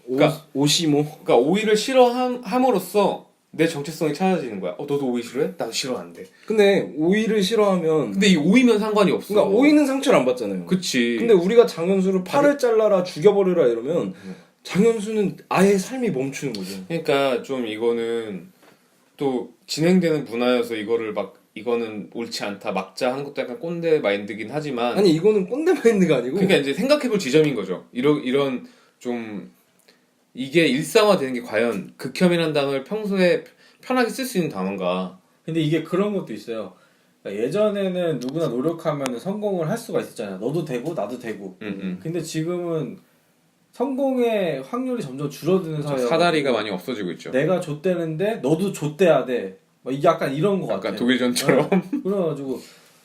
그러니까 오시모. 그러니까 오이를 싫어함으로써 내 정체성이 찾아지는 거야. 너도 오이 싫어해? 나도 싫어하는데. 근데 오이를 싫어하면 근데 이 오이면 상관이 없어. 그러니까 오이는 상처를 안 받잖아요. 그치. 근데 우리가 장현수를 팔을 잘라라 죽여버려라 이러면 장현수는 아예 삶이 멈추는 거죠. 그러니까 좀 이거는 또 진행되는 문화여서 이거는 옳지 않다 막자 하는 것도 약간 꼰대 마인드긴 하지만 아니 이거는 꼰대 마인드가 아니고 그러니까 이제 생각해볼 지점인 거죠. 이런 좀 이게 일상화되는 게 과연 극혐이라는 단어를 평소에 편하게 쓸 수 있는 단어인가? 근데 이게 그런 것도 있어요. 그러니까 예전에는 누구나 노력하면 성공을 할 수가 있었잖아요. 너도 되고 나도 되고. 근데 지금은 성공의 확률이 점점 줄어드는 사회야. 사다리가 많이 없어지고 있죠. 내가 좆대는데 너도 좆대야 돼. 막 약간 이런 거 약간 같아요. 독일전처럼. 그래가지고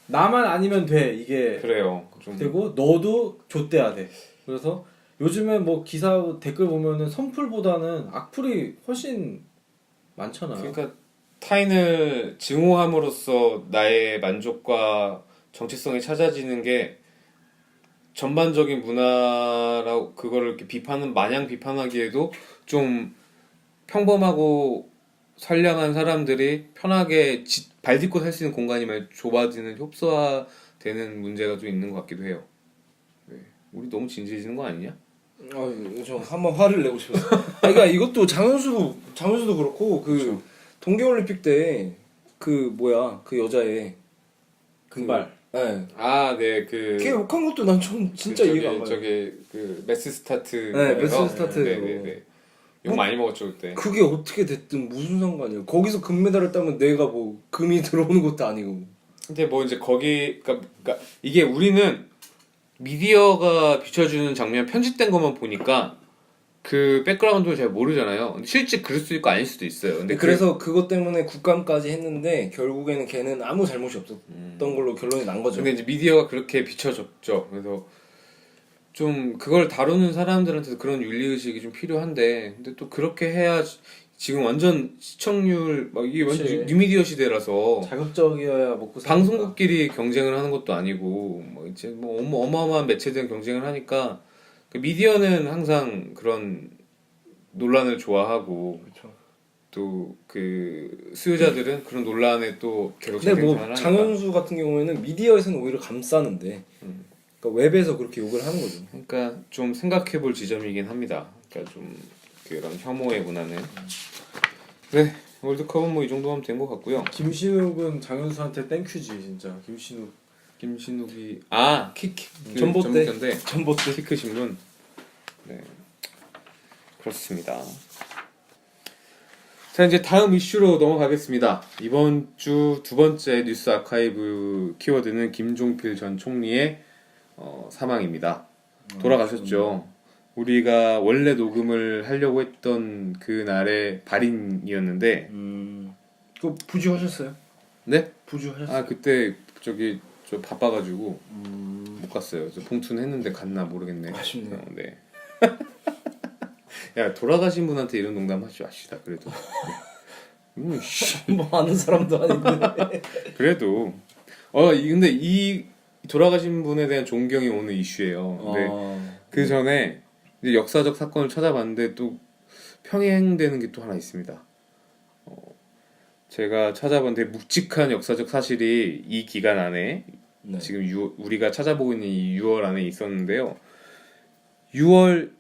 나만 아니면 돼 이게 그래요. 좀 되고 너도 좆대야 돼. 그래서 요즘에 뭐 기사 댓글 보면은 선풀보다는 악플이 훨씬 많잖아요. 그러니까 타인을 증오함으로써 나의 만족과 정체성이 찾아지는 게 전반적인 문화라고 그거를 이렇게 마냥 비판하기에도 좀 평범하고 선량한 사람들이 편하게 발 딛고 살 수 있는 공간이 많이 좁아지는 협소화되는 문제가 좀 있는 것 같기도 해요. 우리 너무 진지해지는 거 아니냐? 저 한번 화를 내고 싶었어. 그러니까 이것도 장현수도 그렇고 그 그렇죠. 동계올림픽 때 그 뭐야 그 여자애 금발. 네. 아, 네, 그 걔 욕한 것도 난 좀 진짜 이해가 안 가요. 저게 그 메스 스타트. 네, 메스 스타트에서. 네. 욕 많이 먹었죠 그때. 그게 어떻게 됐든 무슨 상관이야. 거기서 금메달을 따면 내가 뭐 금이 들어오는 것도 아니고. 근데 뭐 이제 거기 그러니까 이게 우리는 미디어가 비춰주는 장면 편집된 것만 보니까 그 백그라운드를 잘 모르잖아요. 근데 실제 그럴 수도 있고 아닐 수도 있어요. 근데 그래서 그것 때문에 국감까지 했는데 결국에는 걔는 아무 잘못이 없었던 걸로 결론이 난 거죠. 근데 이제 미디어가 그렇게 비춰졌죠. 그래서 좀 그걸 다루는 사람들한테도 그런 윤리의식이 좀 필요한데 근데 또 그렇게 해야 지금 완전 시청률 막 이게 완전 그치. 뉴미디어 시대라서 자극적이어야 먹고 사니까. 방송국끼리 경쟁을 하는 것도 아니고 뭐 이제 뭐 어마어마한 매체들 경쟁을 하니까 그 미디어는 항상 그런 논란을 좋아하고 그렇죠. 또 그 수요자들은 그런 논란에 또 계속 근데 뭐 재생산을 하니까. 장현수 같은 경우에는 미디어에서는 오히려 감싸는데 그러니까 웹에서 그렇게 욕을 하는 거죠. 그러니까 좀 생각해볼 지점이긴 합니다. 그러니까 좀 그런 혐오의 문화는. 네, 월드컵은 뭐 이 정도 하면 된 것 같고요. 김신욱은 장현수한테 땡큐지 진짜. 김신욱이 킥 전봇대. 전봇대인데 전봇대. 키크 신문. 네, 그렇습니다. 자 이제 다음 이슈로 넘어가겠습니다. 이번 주 두 번째 뉴스 아카이브 키워드는 김종필 전 총리의 사망입니다. 돌아가셨죠. 우리가 원래 녹음을 하려고 했던 그 날의 발인이었는데, 그 부주하셨어요? 네? 부주하셨어요? 아 그때 저기 좀 바빠가지고 못 갔어요. 저 봉투는 했는데 갔나 모르겠네. 아쉽네요. 네. 야 돌아가신 분한테 이런 농담 하지 마시다. 그래도. 뭐 아는 사람도 아닌데. 그래도 근데 이 돌아가신 분에 대한 존경이 오는 이슈예요. 근데 그 전에 이제 역사적 사건을 찾아봤는데 또 평행되는 게 또 하나 있습니다. 제가 찾아봤는데 묵직한 역사적 사실이 이 기간 안에 네. 지금 우리가 찾아보고 있는 이 6월 안에 있었는데요. 6월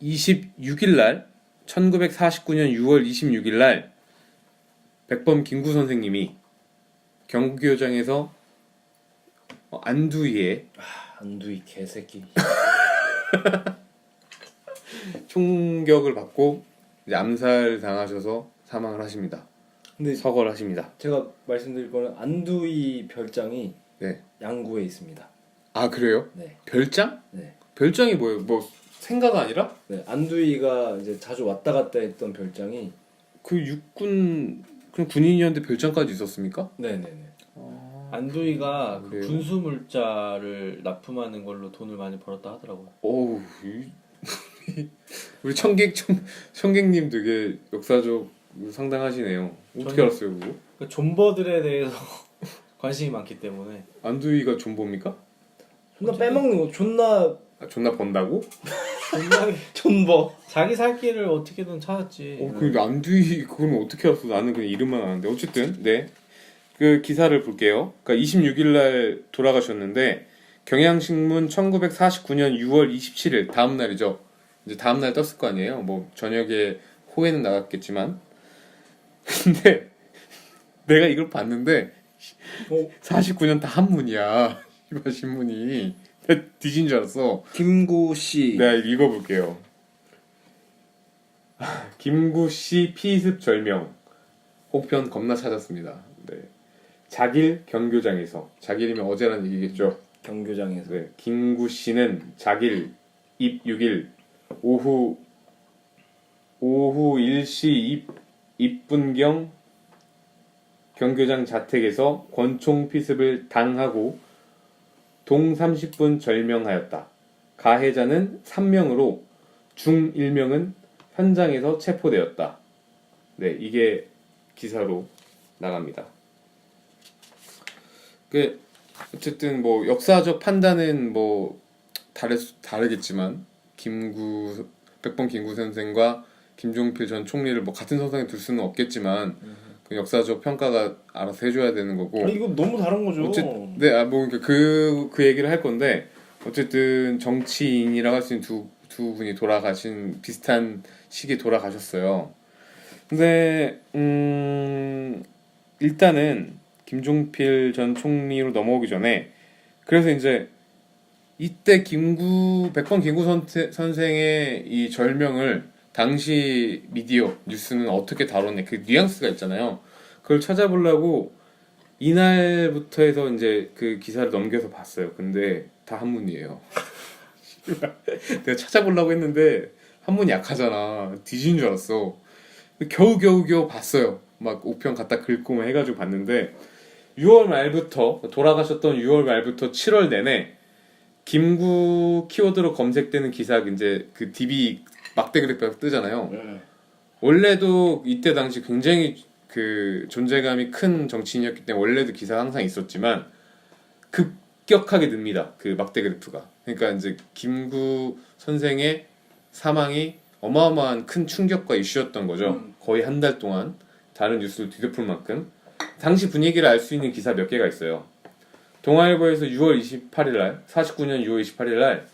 26일 날 1949년 6월 26일 날 백범 김구 선생님이 경기도장에서 안두희의 안두희 개새끼. 총격을 받고 이제 암살 당하셔서 사망을 하십니다. 근데 서거하십니다. 제가 말씀드릴 거는 안두희 별장이 네. 양구에 있습니다. 아 그래요? 네. 별장? 네. 별장이 뭐예요? 뭐 생가가 아니라? 네. 안두희가 이제 자주 왔다 갔다 했던 별장이 그 육군 그냥 군인이었는데 별장까지 있었습니까? 네네네. 안두희가 그 그래요? 군수 물자를 납품하는 걸로 돈을 많이 벌었다 하더라고요. 어우 우리 청객님 되게 역사적 상당하시네요. 어떻게 저는- 알았어요 그거? 그 존버들에 대해서 관심이 많기 때문에 안두희가 존버입니까? 존나 빼먹는 거 존나 존나 번다고? 존나 존버. 자기 살 길을 어떻게든 찾았지. 그 안두희 그걸 어떻게 알았어? 나는 그냥 이름만 아는데 어쨌든 네. 그 기사를 볼게요. 그러니까 26일 날 돌아가셨는데 경향신문 1949년 6월 27일 다음 날이죠. 이제 다음 날 떴을 거 아니에요. 뭐 저녁에 호에는 나갔겠지만 근데 내가 이걸 봤는데 49년 다 한문이야. 이번 신문이 내가 뒤진 줄 알았어. 김구 씨. 내가 읽어볼게요. 김구씨 피습 절명 혹편 겁나 찾았습니다. 네. 자길 경교장에서 자길이면 어제란 얘기겠죠. 경교장에서. 네. 김구씨는 자길 입 6일 오후 1시 입분경 경교장 자택에서 권총 피습을 당하고 동 30분 절명하였다. 가해자는 3명으로 중 1명은 현장에서 체포되었다. 네, 이게 기사로 나갑니다. 그 어쨌든 뭐 역사적 판단은 뭐 다르겠지만 백범 김구 선생과 김종필 전 총리를 뭐 같은 선상에 둘 수는 없겠지만 그 역사적 평가가 알아서 해줘야 되는 거고. 아니, 이거 너무 다른 거죠. 네, 뭐 그 얘기를 할 건데 어쨌든 정치인이라고 할 수 있는 두 분이 돌아가신 비슷한 시기에 돌아가셨어요. 근데 일단은 김종필 전 총리로 넘어오기 전에 그래서 이제 이때 백범 김구 선생의 이 절명을 당시 미디어 뉴스는 어떻게 다뤘냐 그 뉘앙스가 있잖아요. 그걸 찾아보려고 이날부터 해서 이제 그 기사를 넘겨서 봤어요. 근데 다 한문이에요. 내가 찾아보려고 했는데 한문 약하잖아. 뒤진 줄 알았어. 겨우 봤어요. 막 우편 갖다 긁고 막 해가지고 봤는데 6월 말부터 돌아가셨던 6월 말부터 7월 내내 김구 키워드로 검색되는 기사가 이제 그 DB 막대 그래프가 뜨잖아요. 원래도 이때 당시 굉장히 그 존재감이 큰 정치인이었기 때문에 원래도 기사가 항상 있었지만 급격하게 늡니다. 그 막대 그래프가. 그러니까 이제 김구 선생의 사망이 어마어마한 큰 충격과 이슈였던 거죠. 거의 한 달 동안 다른 뉴스를 뒤덮을 만큼. 당시 분위기를 알 수 있는 기사 몇 개가 있어요. 동아일보에서 6월 28일 날, 49년 6월 28일 날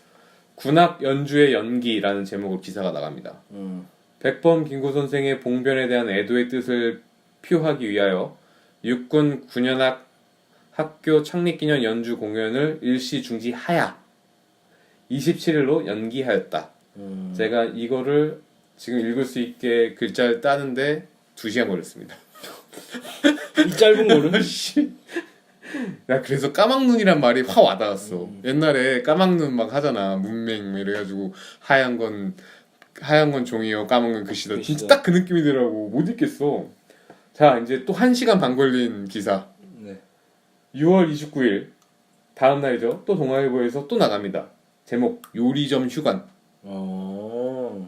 군악 연주의 연기라는 제목으로 기사가 나갑니다. 백범 김구 선생의 봉변에 대한 애도의 뜻을 표하기 위하여 육군 군연악 학교 창립기념 연주 공연을 일시 중지하야 27일로 연기하였다. 제가 이거를 지금 읽을 수 있게 글자를 따는데 2시간 걸렸습니다. 이 짧은 거를? 나 그래서 까막눈이란 말이 확 와닿았어. 옛날에 까막눈 막 하잖아. 문맹 뭐 이래가지고 하얀 건 종이요, 까막눈 글씨다. 진짜 딱 그 느낌이더라고. 못 읽겠어. 자, 이제 또 1시간 반 걸린 기사. 네. 6월 29일 다음 날이죠. 또 동아일보에서 또 나갑니다. 제목 요리점 휴관.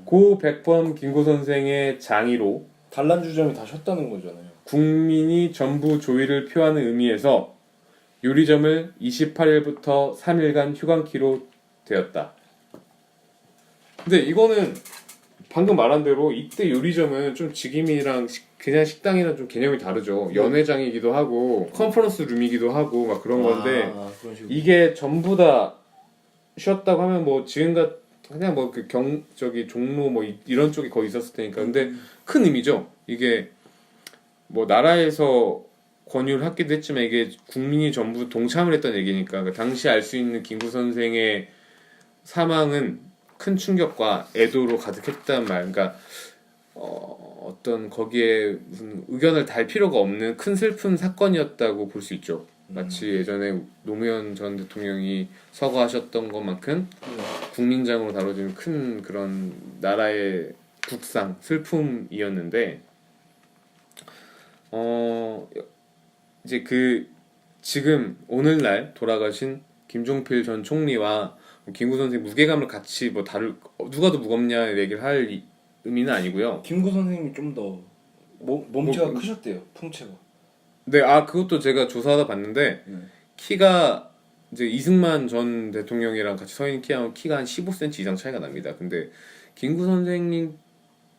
고 백범 김구 선생의 장의로 단란주점이 다 쉬었다는 거잖아요. 국민이 전부 조의를 표하는 의미에서 요리점을 28일부터 3일간 휴관키로 되었다. 근데 이거는 방금 말한 대로 이때 요리점은 좀 지금이랑 그냥 식당이랑 좀 개념이 다르죠. 연회장이기도 하고 컨퍼런스 룸이기도 하고 막 그런 건데 그런 식으로. 이게 전부 다 쉬었다고 하면 뭐 지금과 그냥 뭐 그 저기 종로 뭐 이런 쪽에 거의 있었을 테니까. 근데 큰 의미죠. 이게 뭐 나라에서 권유를 하기도 했지만 이게 국민이 전부 동참을 했던 얘기니까 그 당시 알 수 있는 김구 선생의 사망은 큰 충격과 애도로 가득했단 말. 그러니까 어떤 거기에 무슨 의견을 달 필요가 없는 큰 슬픈 사건이었다고 볼 수 있죠. 마치 예전에 노무현 전 대통령이 서거하셨던 것만큼 국민장으로 다뤄지는 큰 그런 나라의 국상, 슬픔이었는데 이제 그 지금 오늘날 돌아가신 김종필 전 총리와 김구 선생 무게감을 같이 뭐 누가 더 무겁냐 얘기를 할 의미는 아니고요. 김구 선생님이 좀 더 몸체가 크셨대요. 풍채가. 네, 그것도 제가 조사하다 봤는데 키가 이제 이승만 전 대통령이랑 같이 서 있는 키가 한 15cm 이상 차이가 납니다. 근데 김구 선생님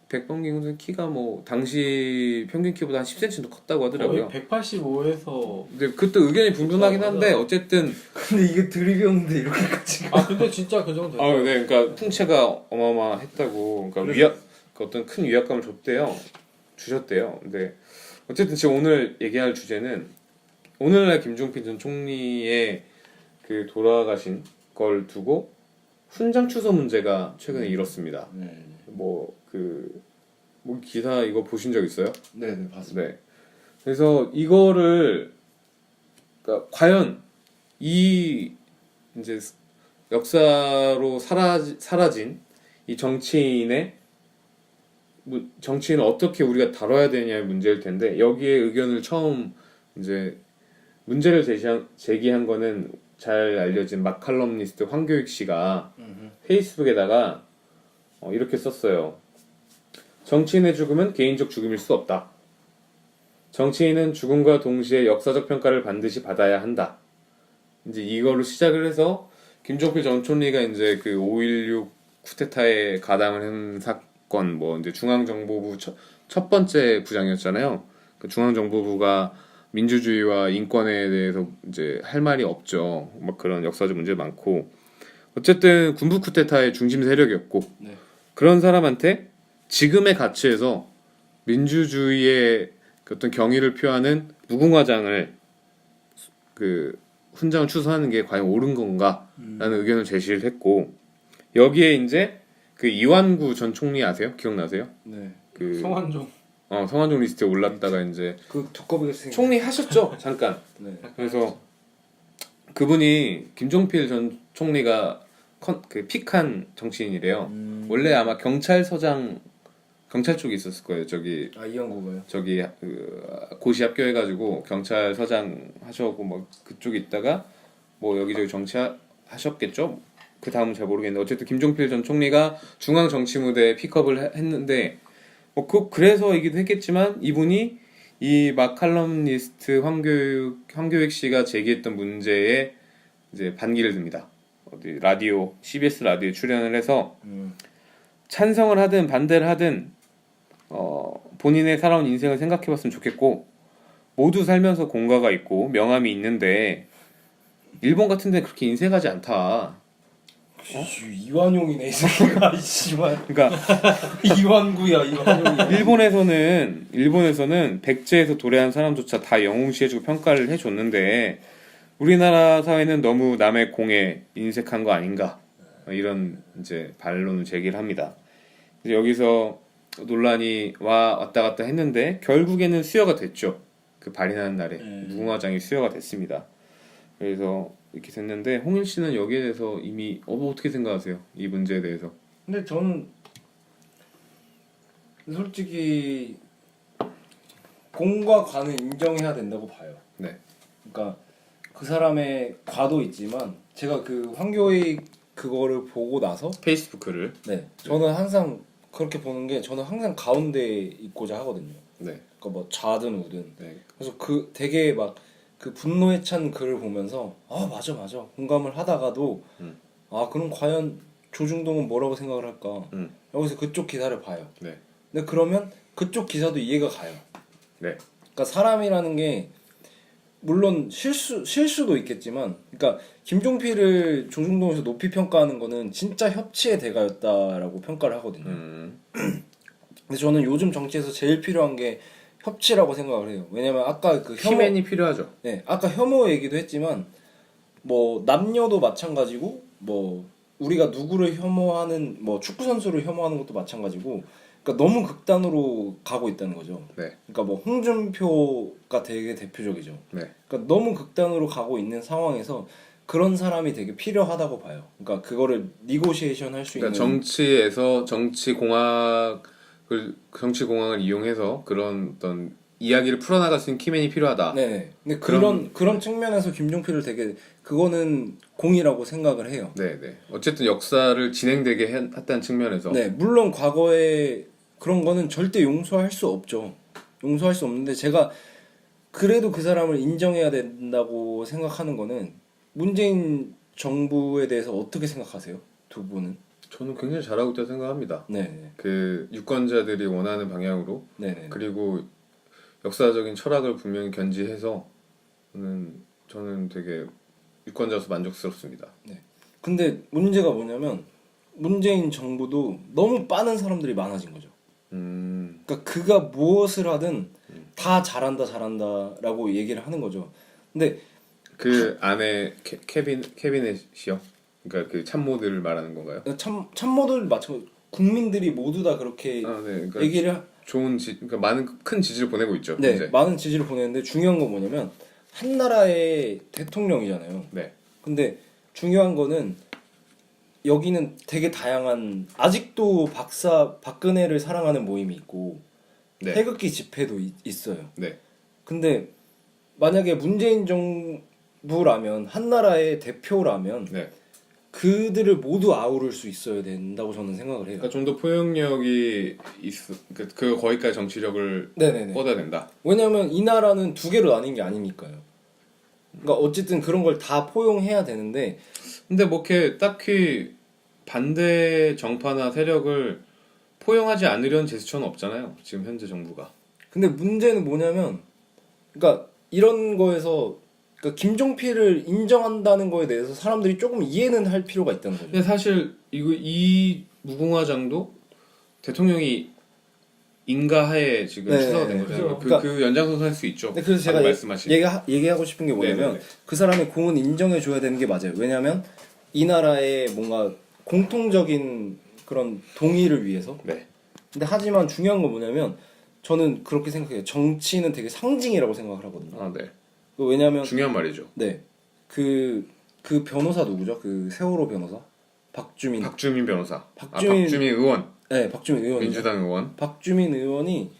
백범 김구 선생 키가 뭐 당시 평균 키보다 한 10cm 더 컸다고 하더라고요. 185에서 근데 그때 의견이 분분하긴 한데 어쨌든 근데 이게 드립이었는데 이렇게까지. 근데 진짜 그 정도 됐어요. 네, 그러니까 풍채가 어마어마했다고. 그러니까 그 어떤 큰 위압감을 주셨대요. 근데 어쨌든 지금 오늘 얘기할 주제는 오늘날 김종필 전 총리의 그 돌아가신 걸 두고 훈장 추서 문제가 최근에 일었습니다. 뭐 기사 이거 보신 적 있어요? 네, 봤습니다. 네. 그래서 이거를 그러니까 과연 이 이제 역사로 사라진 이 정치인을 어떻게 우리가 다뤄야 되냐의 문제일 텐데 여기에 의견을 처음 이제 문제를 제기한 거는 잘 알려진 막칼럼니스트 황교익 씨가 페이스북에다가 이렇게 썼어요. 정치인의 죽음은 개인적 죽음일 수 없다. 정치인은 죽음과 동시에 역사적 평가를 반드시 받아야 한다. 이제 이걸로 시작을 해서 김종필 전 총리가 이제 그 5.16 쿠데타에 가담을 한 사건, 뭐 이제 중앙정보부 첫 번째 부장이었잖아요. 그 중앙정보부가 민주주의와 인권에 대해서 이제 할 말이 없죠. 막 그런 역사적 문제 많고 어쨌든 군부 쿠데타의 중심 세력이었고 네. 그런 사람한테 지금의 가치에서 민주주의의 그 어떤 경의를 표하는 무궁화장을 그 훈장을 추서하는 게 과연 옳은 건가라는 의견을 제시를 했고 여기에 이제 그 이완구 전 총리 아세요? 기억나세요? 네. 그 성환종. 성완종 리스트에 올랐다가 이제 그 두꺼비가 생긴. 총리 하셨죠 잠깐. 네. 그래서 그분이 김종필 전 총리가 그 픽한 정치인이래요. 원래 아마 경찰서장 경찰 쪽에 있었을 거예요. 저기 이완구가요? 저기 그 고시 합격해가지고 경찰서장 하셔고 뭐 그쪽에 있다가 뭐 여기저기 정치하셨겠죠. 그 다음은 잘 모르겠는데 어쨌든 김종필 전 총리가 중앙 정치 무대에 픽업을 했는데 뭐 그래서이기도 했겠지만 이분이 이 마칼럼니스트 황교익 씨가 제기했던 문제에 이제 반기를 듭니다. 어디 라디오 CBS 라디오에 출연을 해서 찬성을 하든 반대를 하든 본인의 살아온 인생을 생각해봤으면 좋겠고 모두 살면서 공과가 있고 명함이 있는데 일본 같은 데 그렇게 인색하지 않다. 이완용이네 이 새끼가. 이씨발. 그러니까 이완구야 이완용이야. 일본에서는 백제에서 도래한 사람조차 다 영웅시해주고 평가를 해줬는데 우리나라 사회는 너무 남의 공에 인색한 거 아닌가 이런 이제 반론을 제기를 합니다. 이제 여기서 논란이 왔다 갔다 했는데 결국에는 수여가 됐죠. 그 발인하는 날에 무궁화장이 수여가 됐습니다. 그래서 이렇게 됐는데 홍일 씨는 여기에 대해서 이미 어떻게 생각하세요? 이 문제에 대해서? 근데 저는 솔직히 공과 과는 인정해야 된다고 봐요. 네. 그러니까 그 사람의 과도 있지만 제가 그 황교익 그거를 보고 나서 페이스북 글을 네 저는 항상 그렇게 보는 게 저는 항상 가운데 있고자 하거든요. 네. 그러니까 뭐 좌든 우든. 네. 그래서 그 되게 막 그 분노에 찬 글을 보면서 맞아 공감을 하다가도 그럼 과연 조중동은 뭐라고 생각을 할까? 여기서 그쪽 기사를 봐요. 네. 근데 그러면 그쪽 기사도 이해가 가요. 네. 그러니까 사람이라는 게 물론 실수도 있겠지만, 그러니까 김종필을 조중동에서 높이 평가하는 거는 진짜 협치의 대가였다라고 평가를 하거든요. 근데 저는 요즘 정치에서 제일 필요한 게 협치라고 생각을 해요. 왜냐면 아까 그 힘맨이 필요하죠. 네, 아까 혐오 얘기도 했지만 뭐 남녀도 마찬가지고 뭐 우리가 누구를 혐오하는 뭐 축구 선수를 혐오하는 것도 마찬가지고, 그러니까 너무 극단으로 가고 있다는 거죠. 네. 그러니까 뭐 홍준표가 되게 대표적이죠. 네. 그러니까 너무 극단으로 가고 있는 상황에서 그런 사람이 되게 필요하다고 봐요. 그러니까 그거를 니고시에이션 할 수 있는. 그러니까 정치에서 정치공학을 이용해서 그런 어떤 이야기를 풀어나갈 수 있는 키맨이 필요하다. 네. 근데 그런 측면에서 김종필을 되게 그거는 공이라고 생각을 해요. 네. 어쨌든 역사를 진행되게 했다는 측면에서. 네. 물론 과거에 그런 거는 절대 용서할 수 없죠. 용서할 수 없는데 제가 그래도 그 사람을 인정해야 된다고 생각하는 거는 문재인 정부에 대해서 어떻게 생각하세요? 두 분은? 저는 굉장히 잘하고 있다고 생각합니다. 네. 그 유권자들이 원하는 방향으로 네. 그리고 역사적인 철학을 분명히 견지해서 저는 되게 유권자로서 만족스럽습니다. 네. 근데 문제가 뭐냐면 문재인 정부도 너무 빠른 사람들이 많아진 거죠. 그러니까 그가 무엇을 하든 다 잘한다라고 얘기를 하는 거죠. 근데 그 안에 캐비넷이요? 그러니까 그 참모들을 말하는 건가요? 참모들 국민들이 모두 다 그렇게 네. 그러니까 얘기를 그러니까 많은 큰 지지를 보내고 있죠. 네, 이제. 많은 지지를 보내는데 중요한 건 뭐냐면 한 나라의 대통령이잖아요. 네. 근데 중요한 거는 여기는 되게 다양한 아직도 박근혜를 사랑하는 모임이 있고 네. 태극기 집회도 있어요. 네. 근데 만약에 문재인 정부라면 한 나라의 대표라면 네. 그들을 모두 아우를 수 있어야 된다고 저는 생각을 해요. 그러니까 좀 더 포용력이 그 거기까지 정치력을 네네네. 뻗어야 된다. 왜냐하면 이 나라는 두 개로 나뉜 게 아니니까요. 그러니까 어쨌든 그런 걸 다 포용해야 되는데 근데 뭐 이렇게 딱히 반대 정파나 세력을 포용하지 않으려는 제스처는 없잖아요. 지금 현재 정부가. 근데 문제는 뭐냐면 그러니까 이런 거에서 그러니까 김종필을 인정한다는 거에 대해서 사람들이 조금 이해는 할 필요가 있다는 거죠. 근데 사실 이 무궁화장도 대통령이 인가하에 지금 네, 추서가 된 거잖아요. 그죠. 그 연장선상할 수 있죠. 근데 그래서 제가 방금 말씀하신. 얘기하고 싶은 게 뭐냐면 네네네. 그 사람의 공은 인정해줘야 되는 게 맞아요. 왜냐하면 이 나라의 뭔가 공통적인 그런 동의를 위해서. 네. 근데 하지만 중요한 건 뭐냐면 저는 그렇게 생각해요. 정치는 되게 상징이라고 생각을 하거든요. 아, 네. 왜냐하면 중요한 말이죠. 네. 그 변호사 누구죠? 그 세월호 변호사? 박주민. 박주민 변호사. 박주민- 박주민 의원. 네, 박주민 의원. 민주당 의원. 박주민 의원이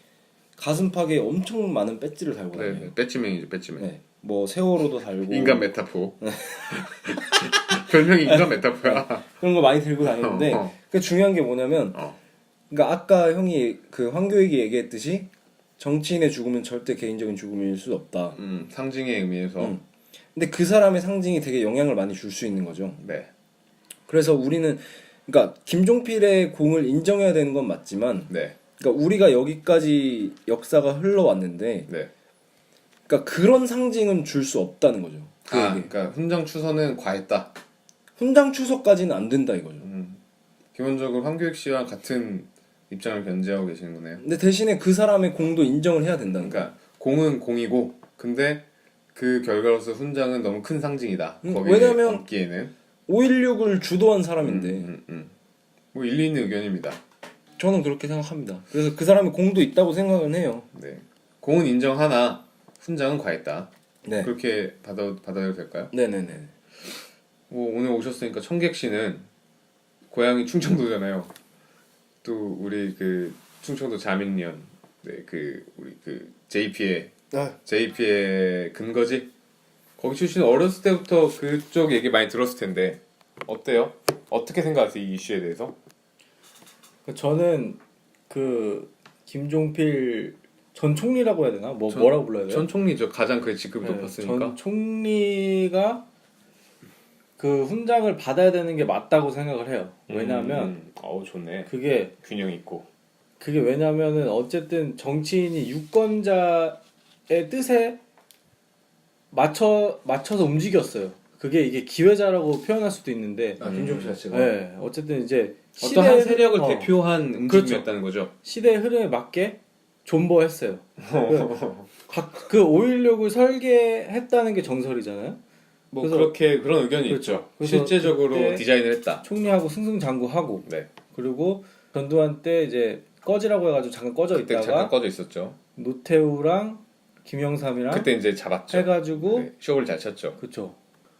가슴팍에 엄청 많은 배지를 달고 네, 다녀요. 네. 배지맨이죠, 배지맨. 네. 뭐 세월호도 달고 인간 메타포. 별명이 인간 메타포야. 그런 거 많이 들고 다니는데 어. 그 중요한 게 뭐냐면 그러니까 아까 형이 그 황교익이 얘기했듯이 정치인의 죽음은 절대 개인적인 죽음일 수 없다. 상징의 의미에서. 근데 그 사람의 상징이 되게 영향을 많이 줄 수 있는 거죠. 네. 그래서 우리는 그러니까 김종필의 공을 인정해야 되는 건 맞지만 네. 그러니까 우리가 여기까지 역사가 흘러왔는데 네. 그러니까 그런 상징은 줄 수 없다는 거죠. 그러니까 훈장 추서는 과했다. 훈장 추석까지는 안 된다 이거죠. 기본적으로 황교익 씨와 같은 입장을 견지하고 계시는 거네요. 근데 대신에 그 사람의 공도 인정을 해야 된다는 거야. 그러니까 공은 공이고, 근데 그 결과로서 훈장은 너무 큰 상징이다. 거기에 왜냐면 얹기에는 5.16을 주도한 사람인데 뭐 일리 있는 의견입니다. 저는 그렇게 생각합니다. 그래서 그 사람의 공도 있다고 생각은 해요. 네. 공은 인정하나 훈장은 과했다. 네. 그렇게 받아도 될까요? 네네네. 뭐 오늘 오셨으니까 청객 씨는 고향이 충청도잖아요. 또 우리 그 충청도 자민련, 네, 그 우리 그 JP의 근거지. 거기 출신 어렸을 때부터 그쪽 얘기 많이 들었을 텐데 어때요? 어떻게 생각하세요 이 이슈에 대해서? 저는 그 김종필 전 총리라고 해야 되나? 뭐라고 불러야 돼요? 전 총리죠. 가장 그 직급이 네, 높았으니까. 전 총리가 그 훈장을 받아야 되는 게 맞다고 생각을 해요. 왜냐하면 어우 좋네. 그게 균형 있고. 왜냐면은 어쨌든 정치인이 유권자의 뜻에 맞춰서 움직였어요. 이게 기회자라고 표현할 수도 있는데, 김종필 자체가. 네, 어쨌든 이제 어떤 한 시대의 세력을 흐- 대표한 움직임이었다는 거죠. 시대의 흐름에 맞게 존버했어요. 그 5.16을 설계했다는 게 정설이잖아요. 뭐 그래서- 그렇게 그런 의견이 그렇죠. 있죠. 그래서 실제적으로 그때 디자인을 했다. 총리하고 승승장구하고, 네. 그리고 전두환 때 이제 꺼지라고 해가지고 잠깐 꺼져 그때 있다가 잠깐 꺼져 있었죠. 노태우랑 김영삼이랑 그때 이제 잡았죠. 해가지고 네, 쇼를 잘 쳤죠. 그렇죠.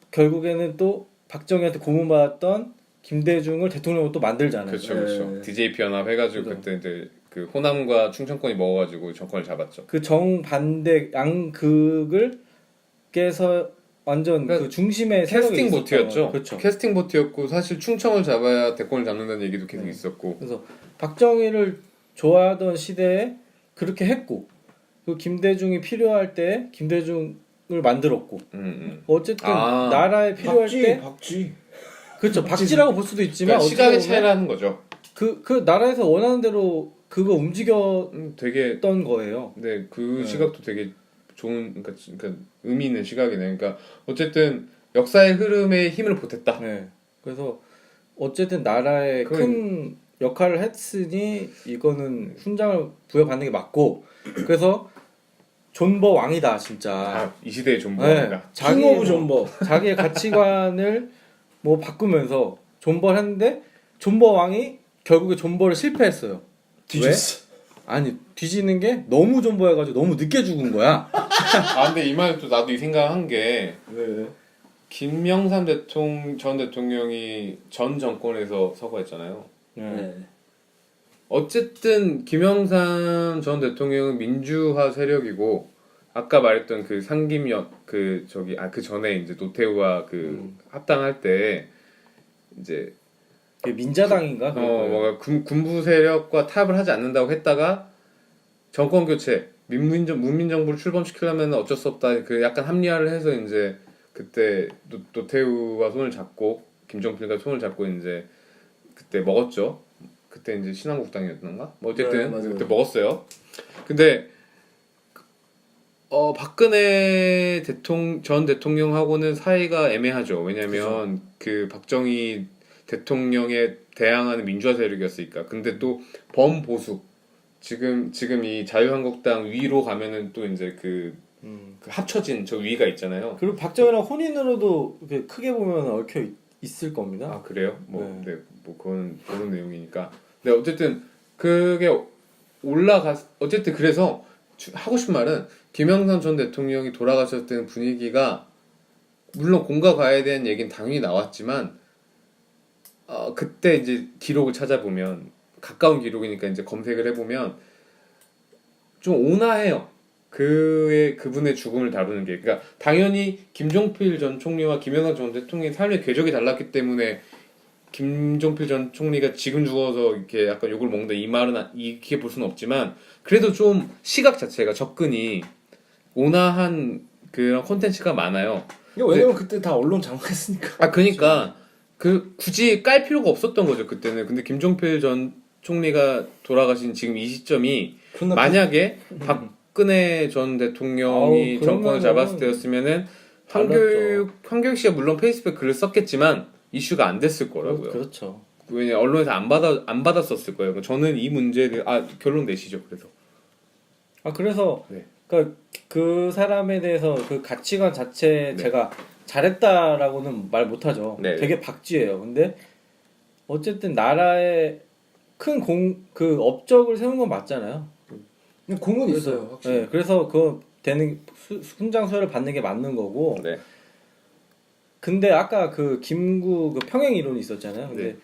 결국에는 또 박정희한테 고문받았던 김대중을 대통령으로 또 만들잖아요. 그렇죠, 그렇죠. 네. DJP 연합 해가지고 그죠. 그때 이제 그 호남과 충청권이 먹어가지고 정권을 잡았죠. 그 정반대 양극을 깨서 완전 그러니까 그 중심에 캐스팅 세력이 보트였죠. 있었잖아요. 그렇죠. 캐스팅 보트였고 사실 충청을 잡아야 대권을 잡는다는 얘기도 계속 있었고. 그래서 박정희를 좋아하던 시대에 그렇게 했고, 그 김대중이 필요할 때 김대중을 만들었고, 어쨌든 아, 나라에 필요할 때 박쥐. 그렇죠. 박쥐라고 볼 수도 있지만 그러니까 어떻게 시각의 보면 차이라는 거죠. 그 나라에서 원하는 대로 그거 움직였던 되게 거예요. 네, 그 네. 시각도 되게 좋은 그러니까 의미 있는 시각이네. 그러니까 어쨌든 역사의 흐름에 힘을 보탰다. 네. 그래서 어쨌든 나라에 그건- 큰 역할을 했으니 이거는 훈장을 부여받는 게 맞고, 그래서 존버 왕이다 진짜. 아, 이 시대의 존버입니다. 킹 오브 존버. 자기의 가치관을 뭐 바꾸면서 존버를 했는데 존버 왕이 결국에 존버를 실패했어요. 뒤졌어. 아니 뒤지는 게 너무 존버해가지고 너무 늦게 죽은 거야. 아 근데 이 말은 또 나도 이 생각한 게 왜? 김영삼 전 대통령이 전 정권에서 서거했잖아요. 네. 어쨌든 김영삼 전 대통령은 민주화 세력이고 아까 말했던 그 상김역 그 저기 그 전에 이제 노태우와 그 합당할 때 이제 그게 민자당인가? 그럴 거예요. 뭔가 군부 세력과 타협을 하지 않는다고 했다가 정권 교체 문민 정부를 출범시키려면 어쩔 수 없다 그 약간 합리화를 해서 이제 그때 노태우와 손을 잡고 김종필과 손을 잡고 이제 그때 먹었죠. 그때 이제 신한국당이었던가? 뭐 어쨌든 네, 맞아요. 그때 먹었어요. 근데 박근혜 전 대통령하고는 사이가 애매하죠. 왜냐면 그 박정희 대통령에 대항하는 민주화 세력이었으니까. 근데 또 범보수 지금 이 자유한국당 위로 가면은 또 이제 그 합쳐진 저 위가 있잖아요. 그리고 박정희랑 혼인으로도 이렇게 크게 보면 얽혀 있을 겁니다. 아 그래요? 뭐 네. 네, 뭐 그건 그런 내용이니까. 근데 어쨌든 그게 어쨌든 그래서 하고 싶은 말은 김영삼 전 대통령이 돌아가셨을 때는 분위기가 물론 공과 과에 대한 얘기는 당연히 나왔지만 그때 이제 기록을 찾아보면 가까운 기록이니까 이제 검색을 해보면 좀 온화해요. 그분의 죽음을 다루는 게. 그러니까 당연히 김종필 전 총리와 김영삼 전 대통령의 삶의 궤적이 달랐기 때문에 김종필 전 총리가 지금 죽어서 이렇게 약간 욕을 먹는다 이 말은 이렇게 볼 수는 없지만 그래도 좀 시각 자체가 접근이 온화한 그런 콘텐츠가 많아요. 왜냐면 그때 다 언론 장악했으니까. 그러니까 굳이 깔 필요가 없었던 거죠 그때는. 근데 김종필 전 총리가 돌아가신 지금 이 시점이 만약에 박근혜 전 대통령이 정권을 잡았을 때였으면은 황교익 씨가 물론 페이스북에 글을 썼겠지만 이슈가 안 됐을 거라고요. 그렇죠. 왜냐 언론에서 안 받았었을 거예요. 저는 이 문제를 결론 내시죠. 그래서 네. 그러니까 그 사람에 대해서 그 가치관 자체 네. 제가 잘했다라고는 말 못하죠. 네. 되게 박쥐예요. 근데 어쨌든 나라에 큰 그 업적을 세운 건 맞잖아요. 공은 있어요, 확실히. 네, 그래서 그 되는 훈장 수여를 받는 게 맞는 거고. 네. 근데 아까 그 김구 그 평행 이론이 있었잖아요. 근데 네.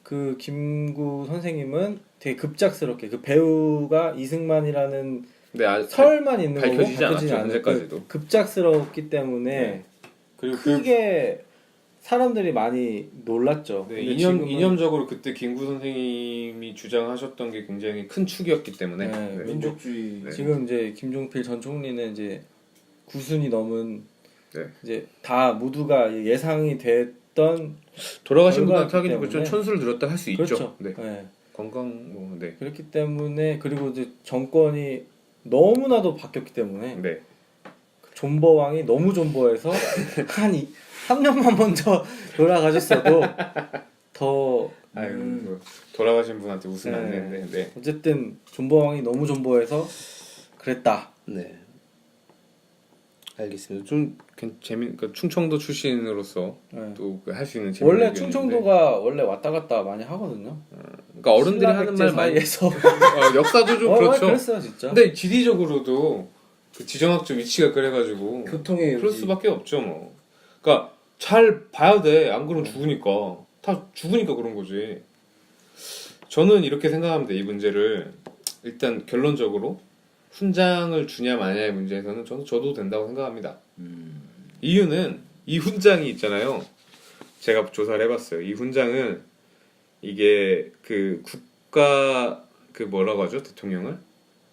그 김구 선생님은 되게 급작스럽게 그 배우가 이승만이라는 네, 설만 있는 거고 밝혀지지 않았죠, 않은 현재까지도. 급작스럽기 때문에 네. 그리고 크게 사람들이 많이 놀랐죠. 네, 근데 지금은 이념적으로 그때 김구 선생님이 주장하셨던 게 굉장히 큰 축이었기 때문에 네, 네. 민족주의. 네. 지금 이제 김종필 전 총리는 이제 9순이 넘은 네. 이제 다 모두가 예상이 됐던 돌아가신 분한테 결과기 하긴 좀 때문에. 천수를 들었다 할 수 있죠. 그렇죠. 네. 네. 건강 뭐 네. 그렇기 때문에 그리고 이제 정권이 너무나도 바뀌었기 때문에 네. 존버왕이 너무 존버해서 한 3년만 먼저 돌아가셨어도 더 아유 돌아가신 분한테 웃으면 안 네. 되는데. 네. 어쨌든 존버왕이 너무 존버해서 그랬다. 네. 알겠습니다. 좀 그러니까 충청도 출신으로서 네. 또 할 수 있는 재밌는 원래 의견인데. 충청도가 원래 왔다 갔다 많이 하거든요. 그러니까 어른들이 하는 말 많이 사이에서 역사도 좀 그렇죠. 그랬어요 진짜. 근데 지리적으로도 그 지정학적 위치가 그래가지고 교통의 그럴 수밖에 없죠 뭐. 그러니까 잘 봐야 돼. 안 그러면 죽으니까. 다 죽으니까 그런 거지. 저는 이렇게 생각합니다. 이 문제를 일단 결론적으로 훈장을 주냐 마냐의 문제에서는 저는 줘도 된다고 생각합니다. 이유는 이 훈장이 있잖아요. 제가 조사를 해봤어요. 이 훈장은 이게 그 국가 그 뭐라고 하죠? 대통령을?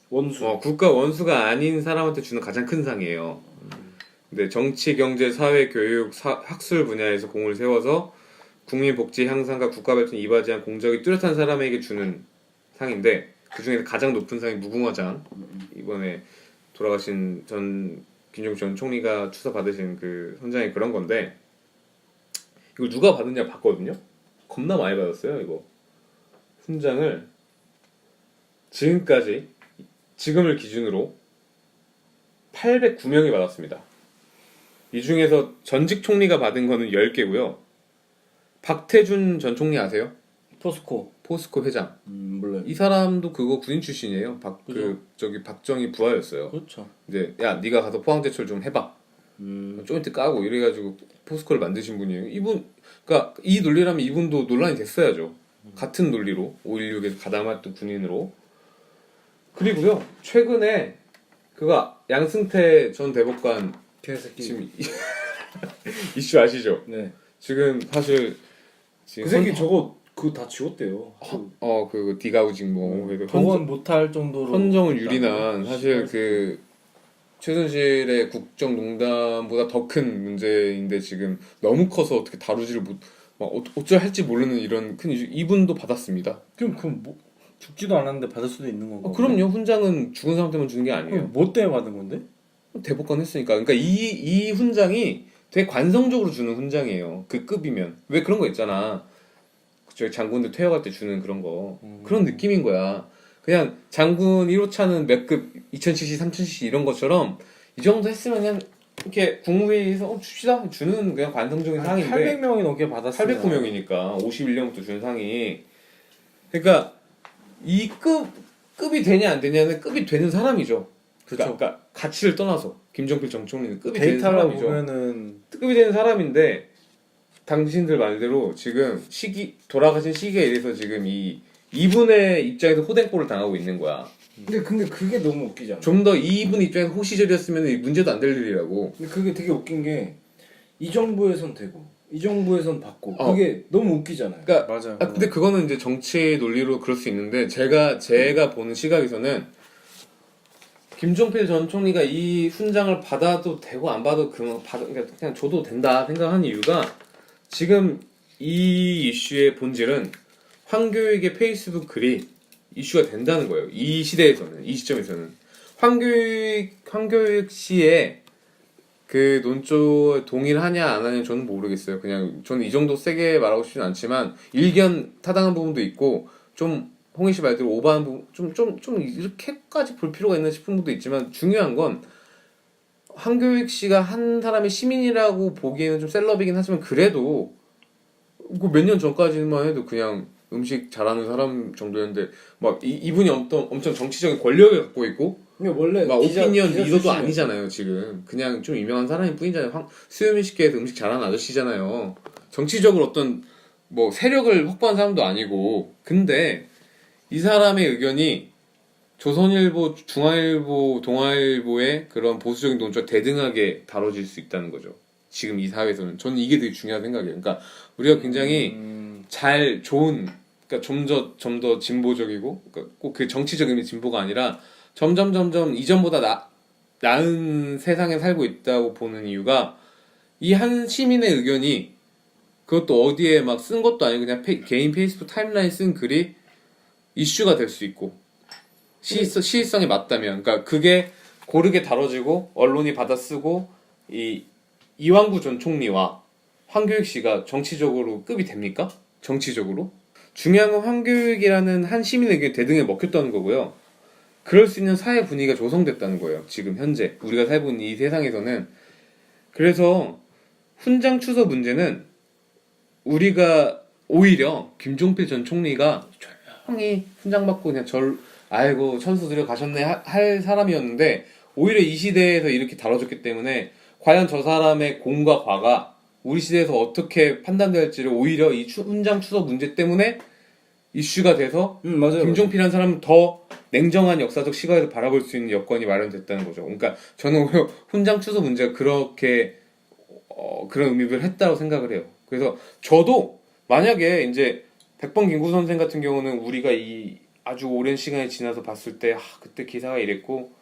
원수. 국가 원수가 아닌 사람한테 주는 가장 큰 상이에요. 근데 정치, 경제, 사회, 교육, 학술 분야에서 공을 세워서 국민 복지 향상과 국가 발전에 이바지한 공적이 뚜렷한 사람에게 주는 상인데 그 중에서 가장 높은 상이 무궁화장. 이번에 돌아가신 김종필 전 총리가 추서 받으신 그 훈장이 그런 건데 이걸 누가 받았냐 봤거든요. 겁나 많이 받았어요. 이거 훈장을 지금을 기준으로 809명이 받았습니다. 이 중에서 전직 총리가 받은 거는 10개고요. 박태준 전 총리 아세요? 포스코 회장. 몰라요. 이 사람도 그거 군인 출신이에요. 그죠. 박정희 부하였어요. 그렇죠. 근데 야 네가 가서 포항제철 좀 해봐. 조인트 까고 이래가지고 포스코를 만드신 분이에요. 그러니까 이 논리라면 이분도 논란이 됐어야죠. 같은 논리로 5.16에서 가담했던 군인으로. 그리고요 최근에 그거 양승태 전 대법관 개새끼. 지금 이슈 아시죠? 네. 지금 사실 그 새끼 저거 그거 다 지웠대요. 그 디가우징 뭐 복원 못할 정도로 헌정을 유린한 사실 그 최순실의 국정농단보다 더 큰 문제인데 지금 너무 커서 어떻게 다루지를 어쩔 할지 모르는 이런 큰 이슈. 이분도 받았습니다. 그럼 뭐 죽지도 않았는데 받을 수도 있는 건가? 그럼요. 훈장은 죽은 사람한테만 주는 게 아니에요. 뭐 때문에 받은 건데? 대법관 했으니까. 그러니까 이 훈장이 되게 관성적으로 주는 훈장이에요. 그 급이면. 왜 그런 거 있잖아. 저기 장군들 퇴역할 때 주는 그런 거. 그런 느낌인 거야. 그냥 장군 1호차는 몇 급 2000cc, 3000cc 이런 것처럼 이 정도 했으면 그냥 이렇게 국무회의에서 줍시다 주는 그냥 관성적인 상인데 800명이 넘게 받았어요. 809명이니까 51년부터 준 상이. 그러니까 이 급이 되냐 안 되냐는 급이 되는 사람이죠. 그러니까 가치를 떠나서 김정필 전 총리는 급이 되는 데이터로 사람이죠. 보면은 급이 되는 사람인데 당신들 말대로 지금 돌아가신 시기에 이래서 지금 이분의 입장에서 호댕골을 당하고 있는 거야. 근데 그게 너무 웃기지 않아? 좀 더 이분 입장에서 호시절이었으면 이 문제도 안 될 일이라고. 근데 그게 되게 웃긴 게 이 정부에선 되고 이 정부에선 받고 어. 그게 너무 웃기잖아요. 그러니까 맞아요. 근데 그거는 이제 정치 논리로 그럴 수 있는데 제가 보는 시각에서는 김종필 전 총리가 이 훈장을 받아도 되고 안 받아도 그냥 줘도 된다 생각하는 이유가 지금 이 이슈의 본질은 황교익의 페이스북 글이 이슈가 된다는 거예요. 이 시대에서는, 이 시점에서는 황교익 씨의 그 논조에 동의를 하냐 안 하냐 저는 모르겠어요. 그냥 저는 이 정도 세게 말하고 싶지는 않지만 일견 타당한 부분도 있고 좀 홍희 씨 말대로 오버한 부분 좀 이렇게까지 볼 필요가 있나 싶은 부분도 있지만 중요한 건 황교익 씨가 한 사람의 시민이라고 보기에는 좀 셀럽이긴 하지만 그래도 몇 년 전까지만 해도 그냥 음식 잘하는 사람 정도였는데 막 이분이 엄청 정치적인 권력을 갖고 있고 근데 원래 막 오피니언 기자 리더도 출신이에요. 아니잖아요 지금. 그냥 좀 유명한 사람일 뿐이잖아요. 수요미식계에서 음식 잘하는 아저씨잖아요. 정치적으로 어떤 뭐 세력을 확보한 사람도 아니고. 근데 이 사람의 의견이 조선일보, 중앙일보, 동아일보의 그런 보수적인 논조와 대등하게 다뤄질 수 있다는 거죠. 지금 이 사회에서는. 저는 이게 되게 중요한 생각이에요. 그러니까 우리가 굉장히 좋은, 그러니까 좀 더 진보적이고, 그러니까 꼭 그 정치적인 진보가 아니라 점점 이전보다 나은 세상에 살고 있다고 보는 이유가 이 한 시민의 의견이 그것도 어디에 막 쓴 것도 아니고 그냥 개인 페이스북 타임라인 쓴 글이 이슈가 될 수 있고 시의성이 맞다면 그러니까 그게 고르게 다뤄지고 언론이 받아쓰고 이완구 전 총리와 황교익 씨가 정치적으로 급이 됩니까? 정치적으로? 중요한 건 황교익이라는 한 시민의 의견이 대등에 먹혔다는 거고요. 그럴 수 있는 사회 분위기가 조성됐다는 거예요. 지금 현재 우리가 살고 있는 이 세상에서는. 그래서 훈장 추서 문제는 우리가 오히려 김종필 전 총리가 조용히 훈장 받고 그냥 아이고 천수 들여 가셨네 할 사람이었는데 오히려 이 시대에서 이렇게 다뤄졌기 때문에 과연 저 사람의 공과 과가 우리 시대에서 어떻게 판단될지를 오히려 이 훈장 추서 문제 때문에 이슈가 돼서 맞아요. 김종필이라는 사람은 더 냉정한 역사적 시각에서 바라볼 수 있는 여건이 마련됐다는 거죠. 그러니까 저는 오히려 훈장 추서 문제가 그렇게 그런 의미를 했다고 생각을 해요. 그래서 저도 만약에 이제 백번 김구 선생 같은 경우는 우리가 이 아주 오랜 시간이 지나서 봤을 때 그때 기사가 이랬고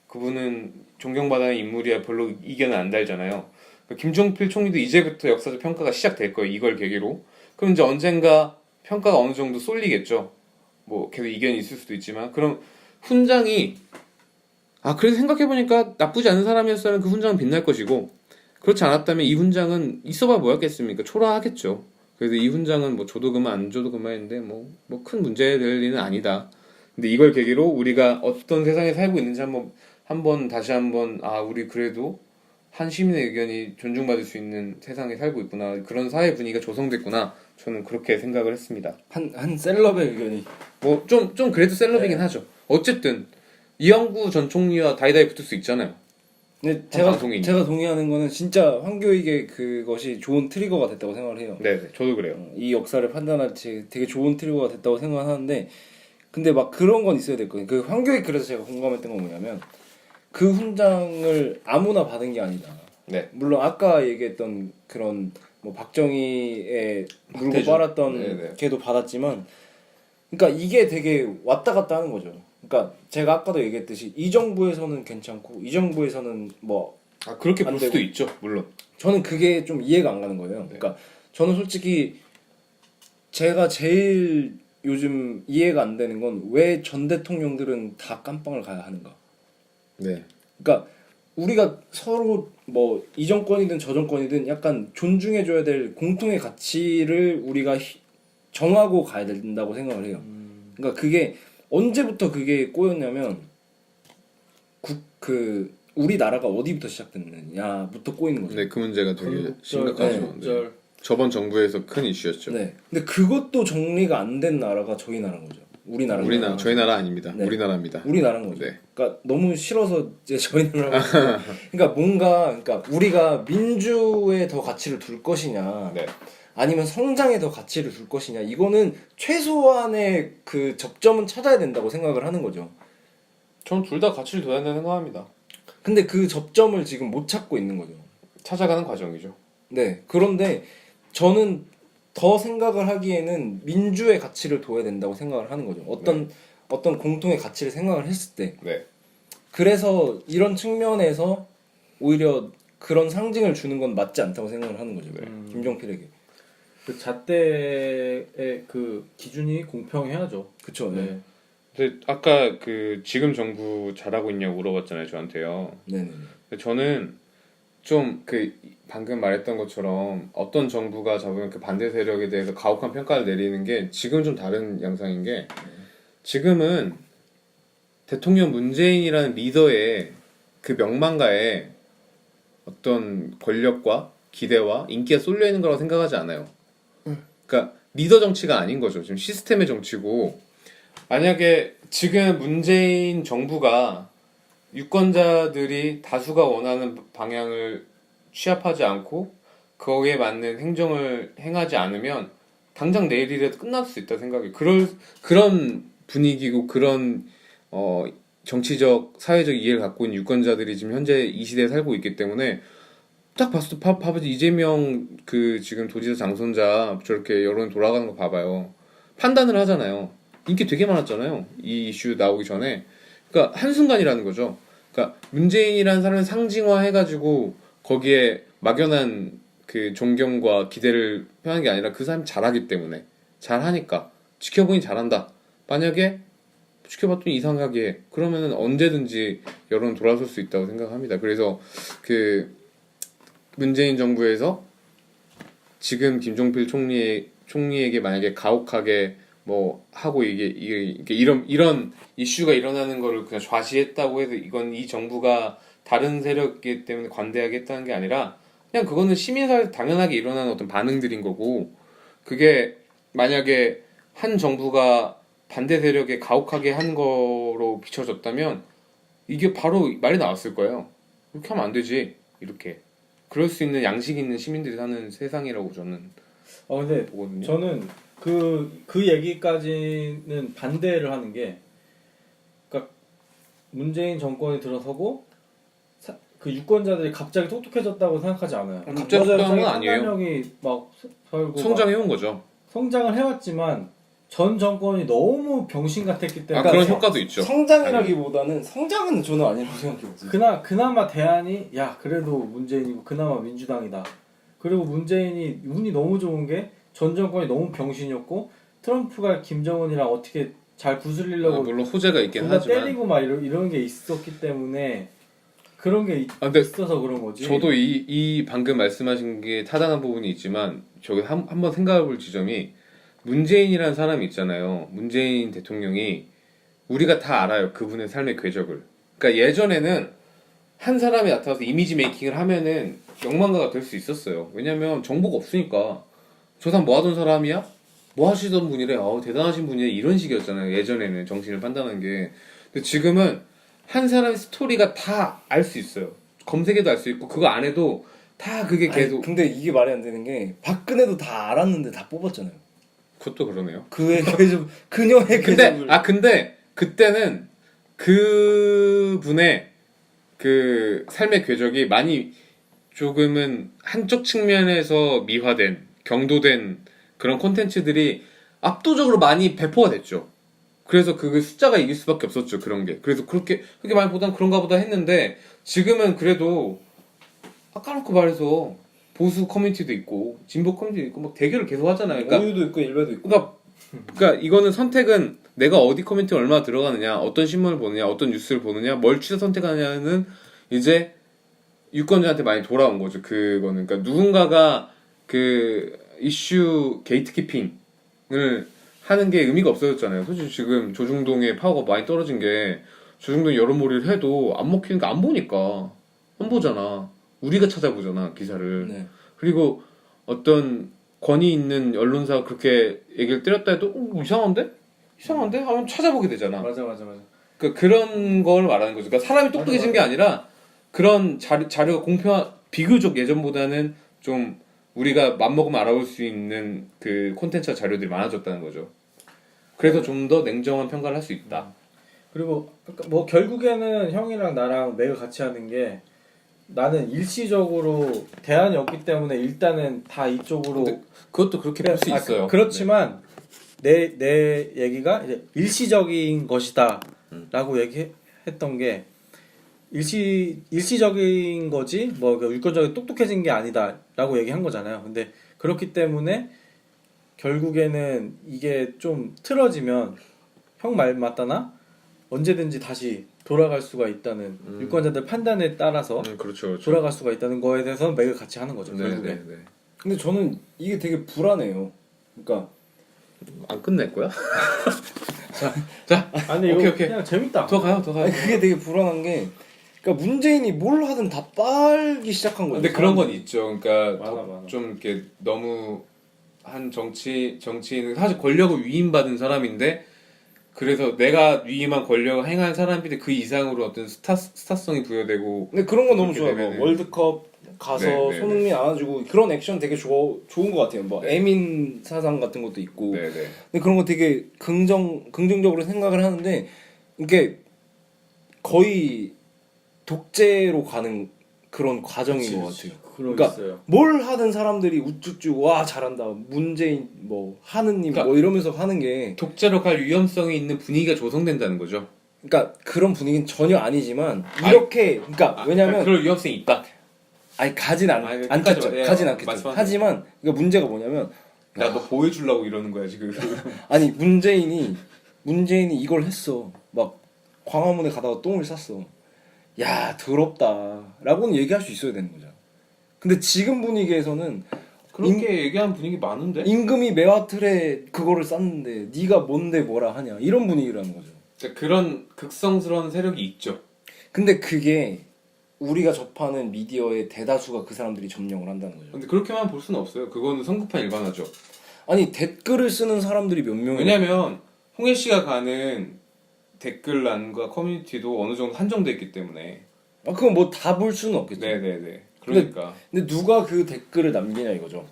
그분은 존경받는 인물이야 별로 이견은 안 달잖아요. 그러니까 김종필 총리도 이제부터 역사적 평가가 시작될 거예요. 이걸 계기로. 그럼 이제 언젠가 평가가 어느 정도 쏠리겠죠. 뭐 계속 이견이 있을 수도 있지만 그럼 훈장이 그래서 생각해보니까 나쁘지 않은 사람이었으면 그 훈장은 빛날 것이고 그렇지 않았다면 이 훈장은 있어봐 뭐였겠습니까? 초라하겠죠. 그래서 이 훈장은 뭐 줘도 그만 안 줘도 그만인데 뭐 큰 문제 될 일은 아니다. 근데 이걸 계기로 우리가 어떤 세상에 살고 있는지 다시 한번 우리 그래도 한 시민의 의견이 존중받을 수 있는 세상에 살고 있구나. 그런 사회 분위기가 조성됐구나. 저는 그렇게 생각을 했습니다. 한 셀럽의 의견이 뭐 좀 그래도 셀럽이긴 하죠. 어쨌든 이완구 전 총리와 다이다이 붙을 수 있잖아요. 근데 방송인이. 제가 동의하는 거는 진짜 황교익의 그것이 좋은 트리거가 됐다고 생각을 해요. 네, 저도 그래요. 이 역사를 판단할 때 되게 좋은 트리거가 됐다고 생각하는데 근데 막 그런 건 있어야 될 거예요. 그 황교익 그래서 제가 공감했던 건 뭐냐면 그 훈장을 아무나 받은 게 아니다. 네. 물론 아까 얘기했던 그런 뭐 박정희의 물고 박태준. 빨았던 네네. 걔도 받았지만 그러니까 이게 되게 왔다 갔다 하는 거죠. 그러니까 제가 아까도 얘기했듯이 이 정부에서는 괜찮고 이 정부에서는 뭐 그렇게 안 볼 수도 되고. 있죠. 물론. 저는 그게 좀 이해가 안 가는 거예요. 그러니까 저는 솔직히 제가 제일 요즘 이해가 안 되는 건 왜 전 대통령들은 다 깜빵을 가야 하는가. 네. 그러니까 우리가 서로 뭐 이 정권이든 저 정권이든 약간 존중해줘야 될 공통의 가치를 우리가 정하고 가야 된다고 생각을 해요. 그러니까 그게 언제부터 그게 꼬였냐면 우리나라가 어디부터 시작됐느냐부터 꼬이는 거죠. 네, 그 문제가 되게 심각하죠. 네. 네. 저번 정부에서 큰 이슈였죠. 네. 근데 그것도 정리가 안 된 나라가 저희 나라인 거죠. 우리나라. 저희 나라 아닙니다. 네. 우리나라입니다. 우리나라인 거죠. 네. 그러니까 너무 싫어서 이제 저희 나라. 그러니까 우리가 민주에 더 가치를 둘 것이냐, 네. 아니면 성장에 더 가치를 둘 것이냐, 이거는 최소한의 그 접점은 찾아야 된다고 생각을 하는 거죠. 저는 둘 다 가치를 둬야 된다고 생각합니다. 근데 그 접점을 지금 못 찾고 있는 거죠. 찾아가는 과정이죠. 네. 그런데 저는 더 생각을 하기에는 민주의 가치를 둬야 된다고 생각을 하는 거죠. 어떤 공통의 가치를 생각을 했을 때. 네. 그래서 이런 측면에서 오히려 그런 상징을 주는 건 맞지 않다고 생각을 하는 거죠. 김종필에게. 그 잣대의 그 기준이 공평해야죠. 그쵸. 네. 네. 근데 아까 그 지금 정부 잘하고 있냐고 물어봤잖아요, 저한테요. 네네. 근데 저는 좀 그 방금 말했던 것처럼 어떤 정부가 잡으면 그 반대 세력에 대해서 가혹한 평가를 내리는 게 지금 좀 다른 양상인 게 지금은 대통령 문재인이라는 리더의 그 명망가에 어떤 권력과 기대와 인기가 쏠려 있는 거라고 생각하지 않아요. 그러니까 리더 정치가 아닌 거죠. 지금 시스템의 정치고 만약에 지금 문재인 정부가 유권자들이 다수가 원하는 방향을 취합하지 않고 거기에 맞는 행정을 행하지 않으면 당장 내일이라도 끝날 수 있다 생각해요. 그런 분위기고 그런 정치적 사회적 이해를 갖고 있는 유권자들이 지금 현재 이 시대에 살고 있기 때문에 딱 봤을 때 봐봐지 이재명 그 지금 도지사 당선자 저렇게 여론 돌아가는 거 봐봐요. 판단을 하잖아요. 인기 되게 많았잖아요. 이 이슈 나오기 전에. 그러니까 한순간이라는 거죠. 그러니까 문재인이라는 사람을 상징화해가지고 거기에 막연한 그 존경과 기대를 표하는 게 아니라 그 사람이 잘하기 때문에 잘하니까 지켜보니 잘한다. 만약에 지켜봤더니 이상하게 해. 그러면은 언제든지 여론 돌아설 수 있다고 생각합니다. 그래서 그 문재인 정부에서 지금 김종필 총리에게 만약에 가혹하게 뭐 하고 이게 이런 이슈가 일어나는 거를 그냥 좌시했다고 해서 이건 이 정부가 다른 세력이기 때문에 관대하겠다는 게 아니라 그냥 그거는 시민사회에서 당연하게 일어나는 어떤 반응들인 거고 그게 만약에 한 정부가 반대 세력에 가혹하게 한 거로 비춰졌다면 이게 바로 말이 나왔을 거예요. 이렇게 하면 안 되지. 이렇게 그럴 수 있는 양식 있는 시민들이 사는 세상이라고 저는 근데 보거든요. 저는 그 얘기까지는 반대를 하는 게, 그러니까 문재인 정권이 들어서고 그 유권자들이 갑자기 똑똑해졌다고 생각하지 않아요. 갑자기 똑똑한 건 아니에요. 판단력이 막 살고 성장해온 거죠. 성장을 해왔지만 전 정권이 너무 병신 같았기 때문에 그런 효과도 있죠. 성장이라기보다는 성장은 저는 아니라고 생각해요. 그나마 대안이 그래도 문재인이고 그나마 민주당이다. 그리고 문재인이 운이 너무 좋은 게 전 정권이 너무 병신이었고 트럼프가 김정은이랑 어떻게 잘 구슬리려고 물론 호재가 있긴 둘다 하지만 때리고 막 이런 게 있었기 때문에 그런 게 근데 있어서 그런 거지. 저도 이 방금 말씀하신 게 타당한 부분이 있지만 저기 한번 생각해볼 지점이 문재인이라는 사람이 있잖아요. 문재인 대통령이 우리가 다 알아요. 그분의 삶의 궤적을. 그러니까 예전에는 한 사람이 나타나서 이미지 메이킹을 하면은 명망가가 될 수 있었어요. 왜냐면 정보가 없으니까 저 사람 뭐 하던 사람이야? 뭐 하시던 분이래? 대단하신 분이래? 이런 식이었잖아요. 예전에는 정신을 판단하는 게. 근데 지금은 한 사람의 스토리가 다 알 수 있어요. 검색해도 알 수 있고 그거 안 해도 다 그게 계속. 근데 이게 말이 안 되는 게 박근혜도 다 알았는데 다 뽑았잖아요. 그것도 그러네요. 그의 궤적, 그녀의 궤적을. 근데 그때는 그분의 그 삶의 궤적이 많이 조금은 한쪽 측면에서 미화된 경도된 그런 콘텐츠들이 압도적으로 많이 배포가 됐죠. 그래서 그 숫자가 이길 수밖에 없었죠. 그런 게. 그래서 그렇게 많이 보단 그런가 보다 했는데 지금은 그래도 아까 놓고 말해서 보수 커뮤니티도 있고 진보 커뮤니티도 있고 막 대결을 계속 하잖아요. 그러니까 우유도 있고 일베도 있고. 그러니까 이거는 선택은 내가 어디 커뮤니티에 얼마나 들어가느냐, 어떤 신문을 보느냐, 어떤 뉴스를 보느냐, 뭘 취사 선택하느냐는 이제 유권자한테 많이 돌아온 거죠. 그거는 그러니까 누군가가 그 이슈 게이트키핑을 하는 게 의미가 없어졌잖아요. 솔직히 지금 조중동의 파워가 많이 떨어진 게 조중동 여론몰이를 해도 안 먹히는 게 안 보니까 안 보잖아. 우리가 찾아보잖아 기사를. 네. 그리고 어떤 권위 있는 언론사가 그렇게 얘기를 때렸다 해도 이상한데? 이상한데? 하면 찾아보게 되잖아. 맞아. 그러니까 그런 걸 말하는 거죠. 그러니까 사람이 똑똑해진 게 아니라 그런 자료가 비교적 예전보다는 좀 우리가 맘먹으면 알아볼 수 있는 그 콘텐츠와 자료들이 많아졌다는 거죠. 그래서 좀 더 냉정한 평가를 할 수 있다. 그리고 뭐 결국에는 형이랑 나랑 맥을 같이 하는 게 나는 일시적으로 대안이 없기 때문에 일단은 다 이쪽으로 근데 그것도 그렇게 볼 수 있어요. 그렇지만 내 얘기가 이제 일시적인 것이다라고 얘기했던 게 일시적인 거지 뭐 유권자가 똑똑해진 게 아니다라고 얘기한 거잖아요. 근데 그렇기 때문에 결국에는 이게 좀 틀어지면 형 말 맞다나 언제든지 다시 돌아갈 수가 있다는 유권자들 판단에 따라서 그렇죠. 돌아갈 수가 있다는 거에 대해서 맥을 같이 하는 거죠. 네, 결국에. 네, 네. 근데 저는 이게 되게 불안해요. 그러니까 안 끝낼 거야? 아니 이거 오케이. 그냥 재밌다. 더 가요. 아니, 그게 되게 불안한 게 그러니까 문재인이 뭘 하든 다 빨기 시작한 거예요. 근데 그런 건 있죠. 그러니까 많아. 좀 이렇게 너무 한 정치인은 사실 권력을 위임받은 사람인데 그래서 내가 위임한 권력을 행한 사람인데 그 이상으로 어떤 스타성이 부여되고. 근데 그런 건 너무 그렇게 좋아요. 되면은- 뭐 월드컵 가서 네. 손흥민 안아주고 그런 액션 되게 좋은 것 같아요. 뭐 에민 사상 같은 것도 있고. 네네. 근데 그런 거 되게 긍정적으로 생각을 하는데 이게 거의 독재로 가는 그런 과정인 것 같아요. 그러니까 있어요. 뭘 하든 사람들이 우쭈쭈 와 잘한다 문재인 뭐 하느님 그러니까 뭐 이러면서 하는 게 독재로 갈 위험성이 있는 분위기가 조성된다는 거죠. 그러니까 그런 분위기는 전혀 아니지만 이렇게 그러니까 왜냐면 그럴 위험성이 있다. 아니 가진 아니, 않겠죠. 끝까지 가진 예, 않겠죠. 말씀하세요. 하지만 그러니까 문제가 뭐냐면 야 너 보여주려고 이러는 거야 지금. 아니 문재인이 이걸 했어. 막 광화문에 가다가 똥을 쌌어. 야 더럽다라고는 얘기할 수 있어야 되는 거죠. 근데 지금 분위기에서는 그렇게 얘기하는 분위기 많은데. 임금이 매화틀에 그거를 쌌는데 네가 뭔데 뭐라 하냐 이런 분위기라는 거죠. 그러니까 그런 극성스러운 세력이 있죠. 근데 그게 우리가 접하는 미디어의 대다수가 그 사람들이 점령을 한다는 거죠. 근데 그렇게만 볼 수는 없어요. 그거는 성급한 일반화죠. 아니 댓글을 쓰는 사람들이 몇 명이 왜냐면 홍혜 씨가 가는 댓글란과 커뮤니티도 어느 정도 한정돼 있기 때문에. 그건 뭐 다 볼 수는 없겠죠. 네네네. 그러니까. 근데 누가 그 댓글을 남기냐 이거죠.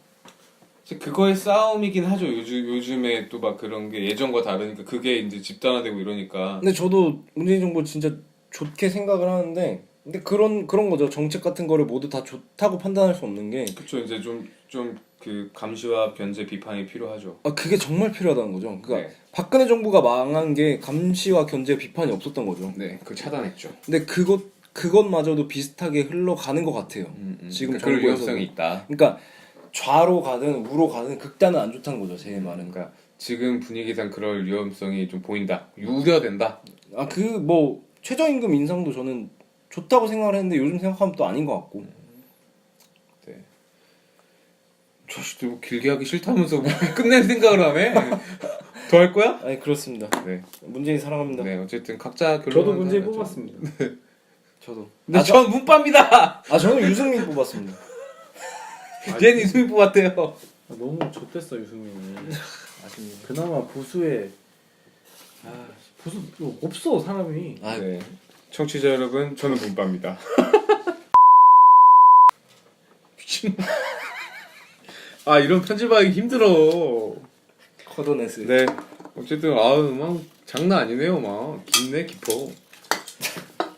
그거의 싸움이긴 하죠. 요즘에 또 막 그런 게 예전과 다르니까 그게 이제 집단화되고 이러니까. 근데 저도 문재인 정부 진짜 좋게 생각을 하는데 근데 그런 거죠. 정책 같은 거를 모두 다 좋다고 판단할 수 없는 게 그렇죠. 이제 좀 그 감시와 견제 비판이 필요하죠. 그게 정말 필요하다는 거죠. 그러니까 네. 박근혜 정부가 망한 게 감시와 견제 비판이 없었던 거죠. 네, 그걸 차단했죠. 근데 그것마저도 비슷하게 흘러가는 것 같아요. 지금 그러니까 그럴 정부에서도. 위험성이 있다. 그러니까 좌로 가든 우로 가든 극단은 안 좋다는 거죠. 제 말은. 그러니까 지금 분위기상 그럴 위험성이 좀 보인다. 우려된다. 그 뭐 최저임금 인상도 저는 좋다고 생각을 했는데 요즘 생각하면 또 아닌 것 같고. 네. 저씨도 길게 하기 싫다면서 뭐 끝낼 생각을 하네. 더 할 거야? 아니 그렇습니다. 네. 문재인 사랑합니다. 네, 어쨌든 각자 결론. 저도 문재인 뽑았습니다. 저도. 근데 전 문빠입니다. 저는 유승민 뽑았습니다. 쟤는 이승민 뽑았대요. 너무 좆됐어 유승민이. 아쉽네. 그나마 보수에 보수 없어 사람이. 네. 청취자 여러분, 저는 문빠입니다. 미친. 이런 편집하기 힘들어. 걷어냈어요. 네. 어쨌든 막 장난 아니네요. 막 깊네 깊어.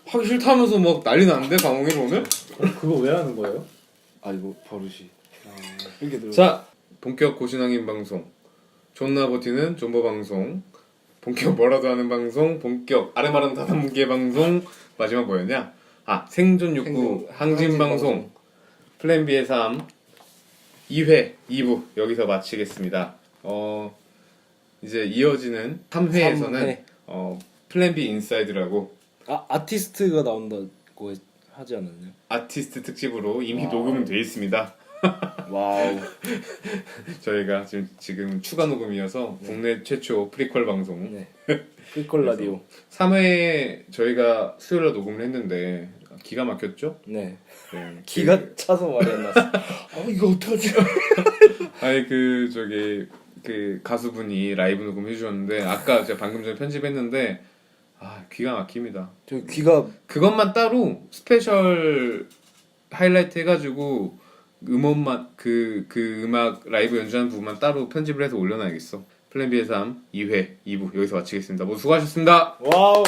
하기 싫다면서 막 난리 났는데 강홍일 오늘. 그거 왜 하는 거예요? 이거 버릇이. 이렇게 들어. 자, 본격 고신앙인 방송, 존나 버티는 존버 방송, 본격 뭐라도 하는 방송, 본격 아르마른 다단무게 방송, 마지막 뭐였냐? 생존 욕구 항진 방송, 플랜 B의 삶 2회 2부 여기서 마치겠습니다. 이제 이어지는 3회에서는 플랜 B 인사이드라고. 아티스트가 나온다고 하지 않았나요? 아티스트 특집으로 이미 와우. 녹음은 돼 있습니다. 와우. 저희가 지금 추가 녹음이어서 국내 최초 프리퀄 방송 네. 프리퀄 라디오. 3회에 저희가 수요일에 녹음을 했는데 기가 막혔죠? 네. 네. 기가 차서 말이 안 났어. 아 이거 어떡하지? 아니 그 가수분이 라이브 녹음 해주셨는데 아까 제가 방금 전에 편집했는데 귀가 막힙니다. 저 귀가 그것만 따로 스페셜 하이라이트 해가지고 음원만 그 음악 라이브 연주하는 부분만 따로 편집을 해서 올려놔야겠어. 플랜 B의 삶 2회 2부 여기서 마치겠습니다. 모두 수고하셨습니다. 와우.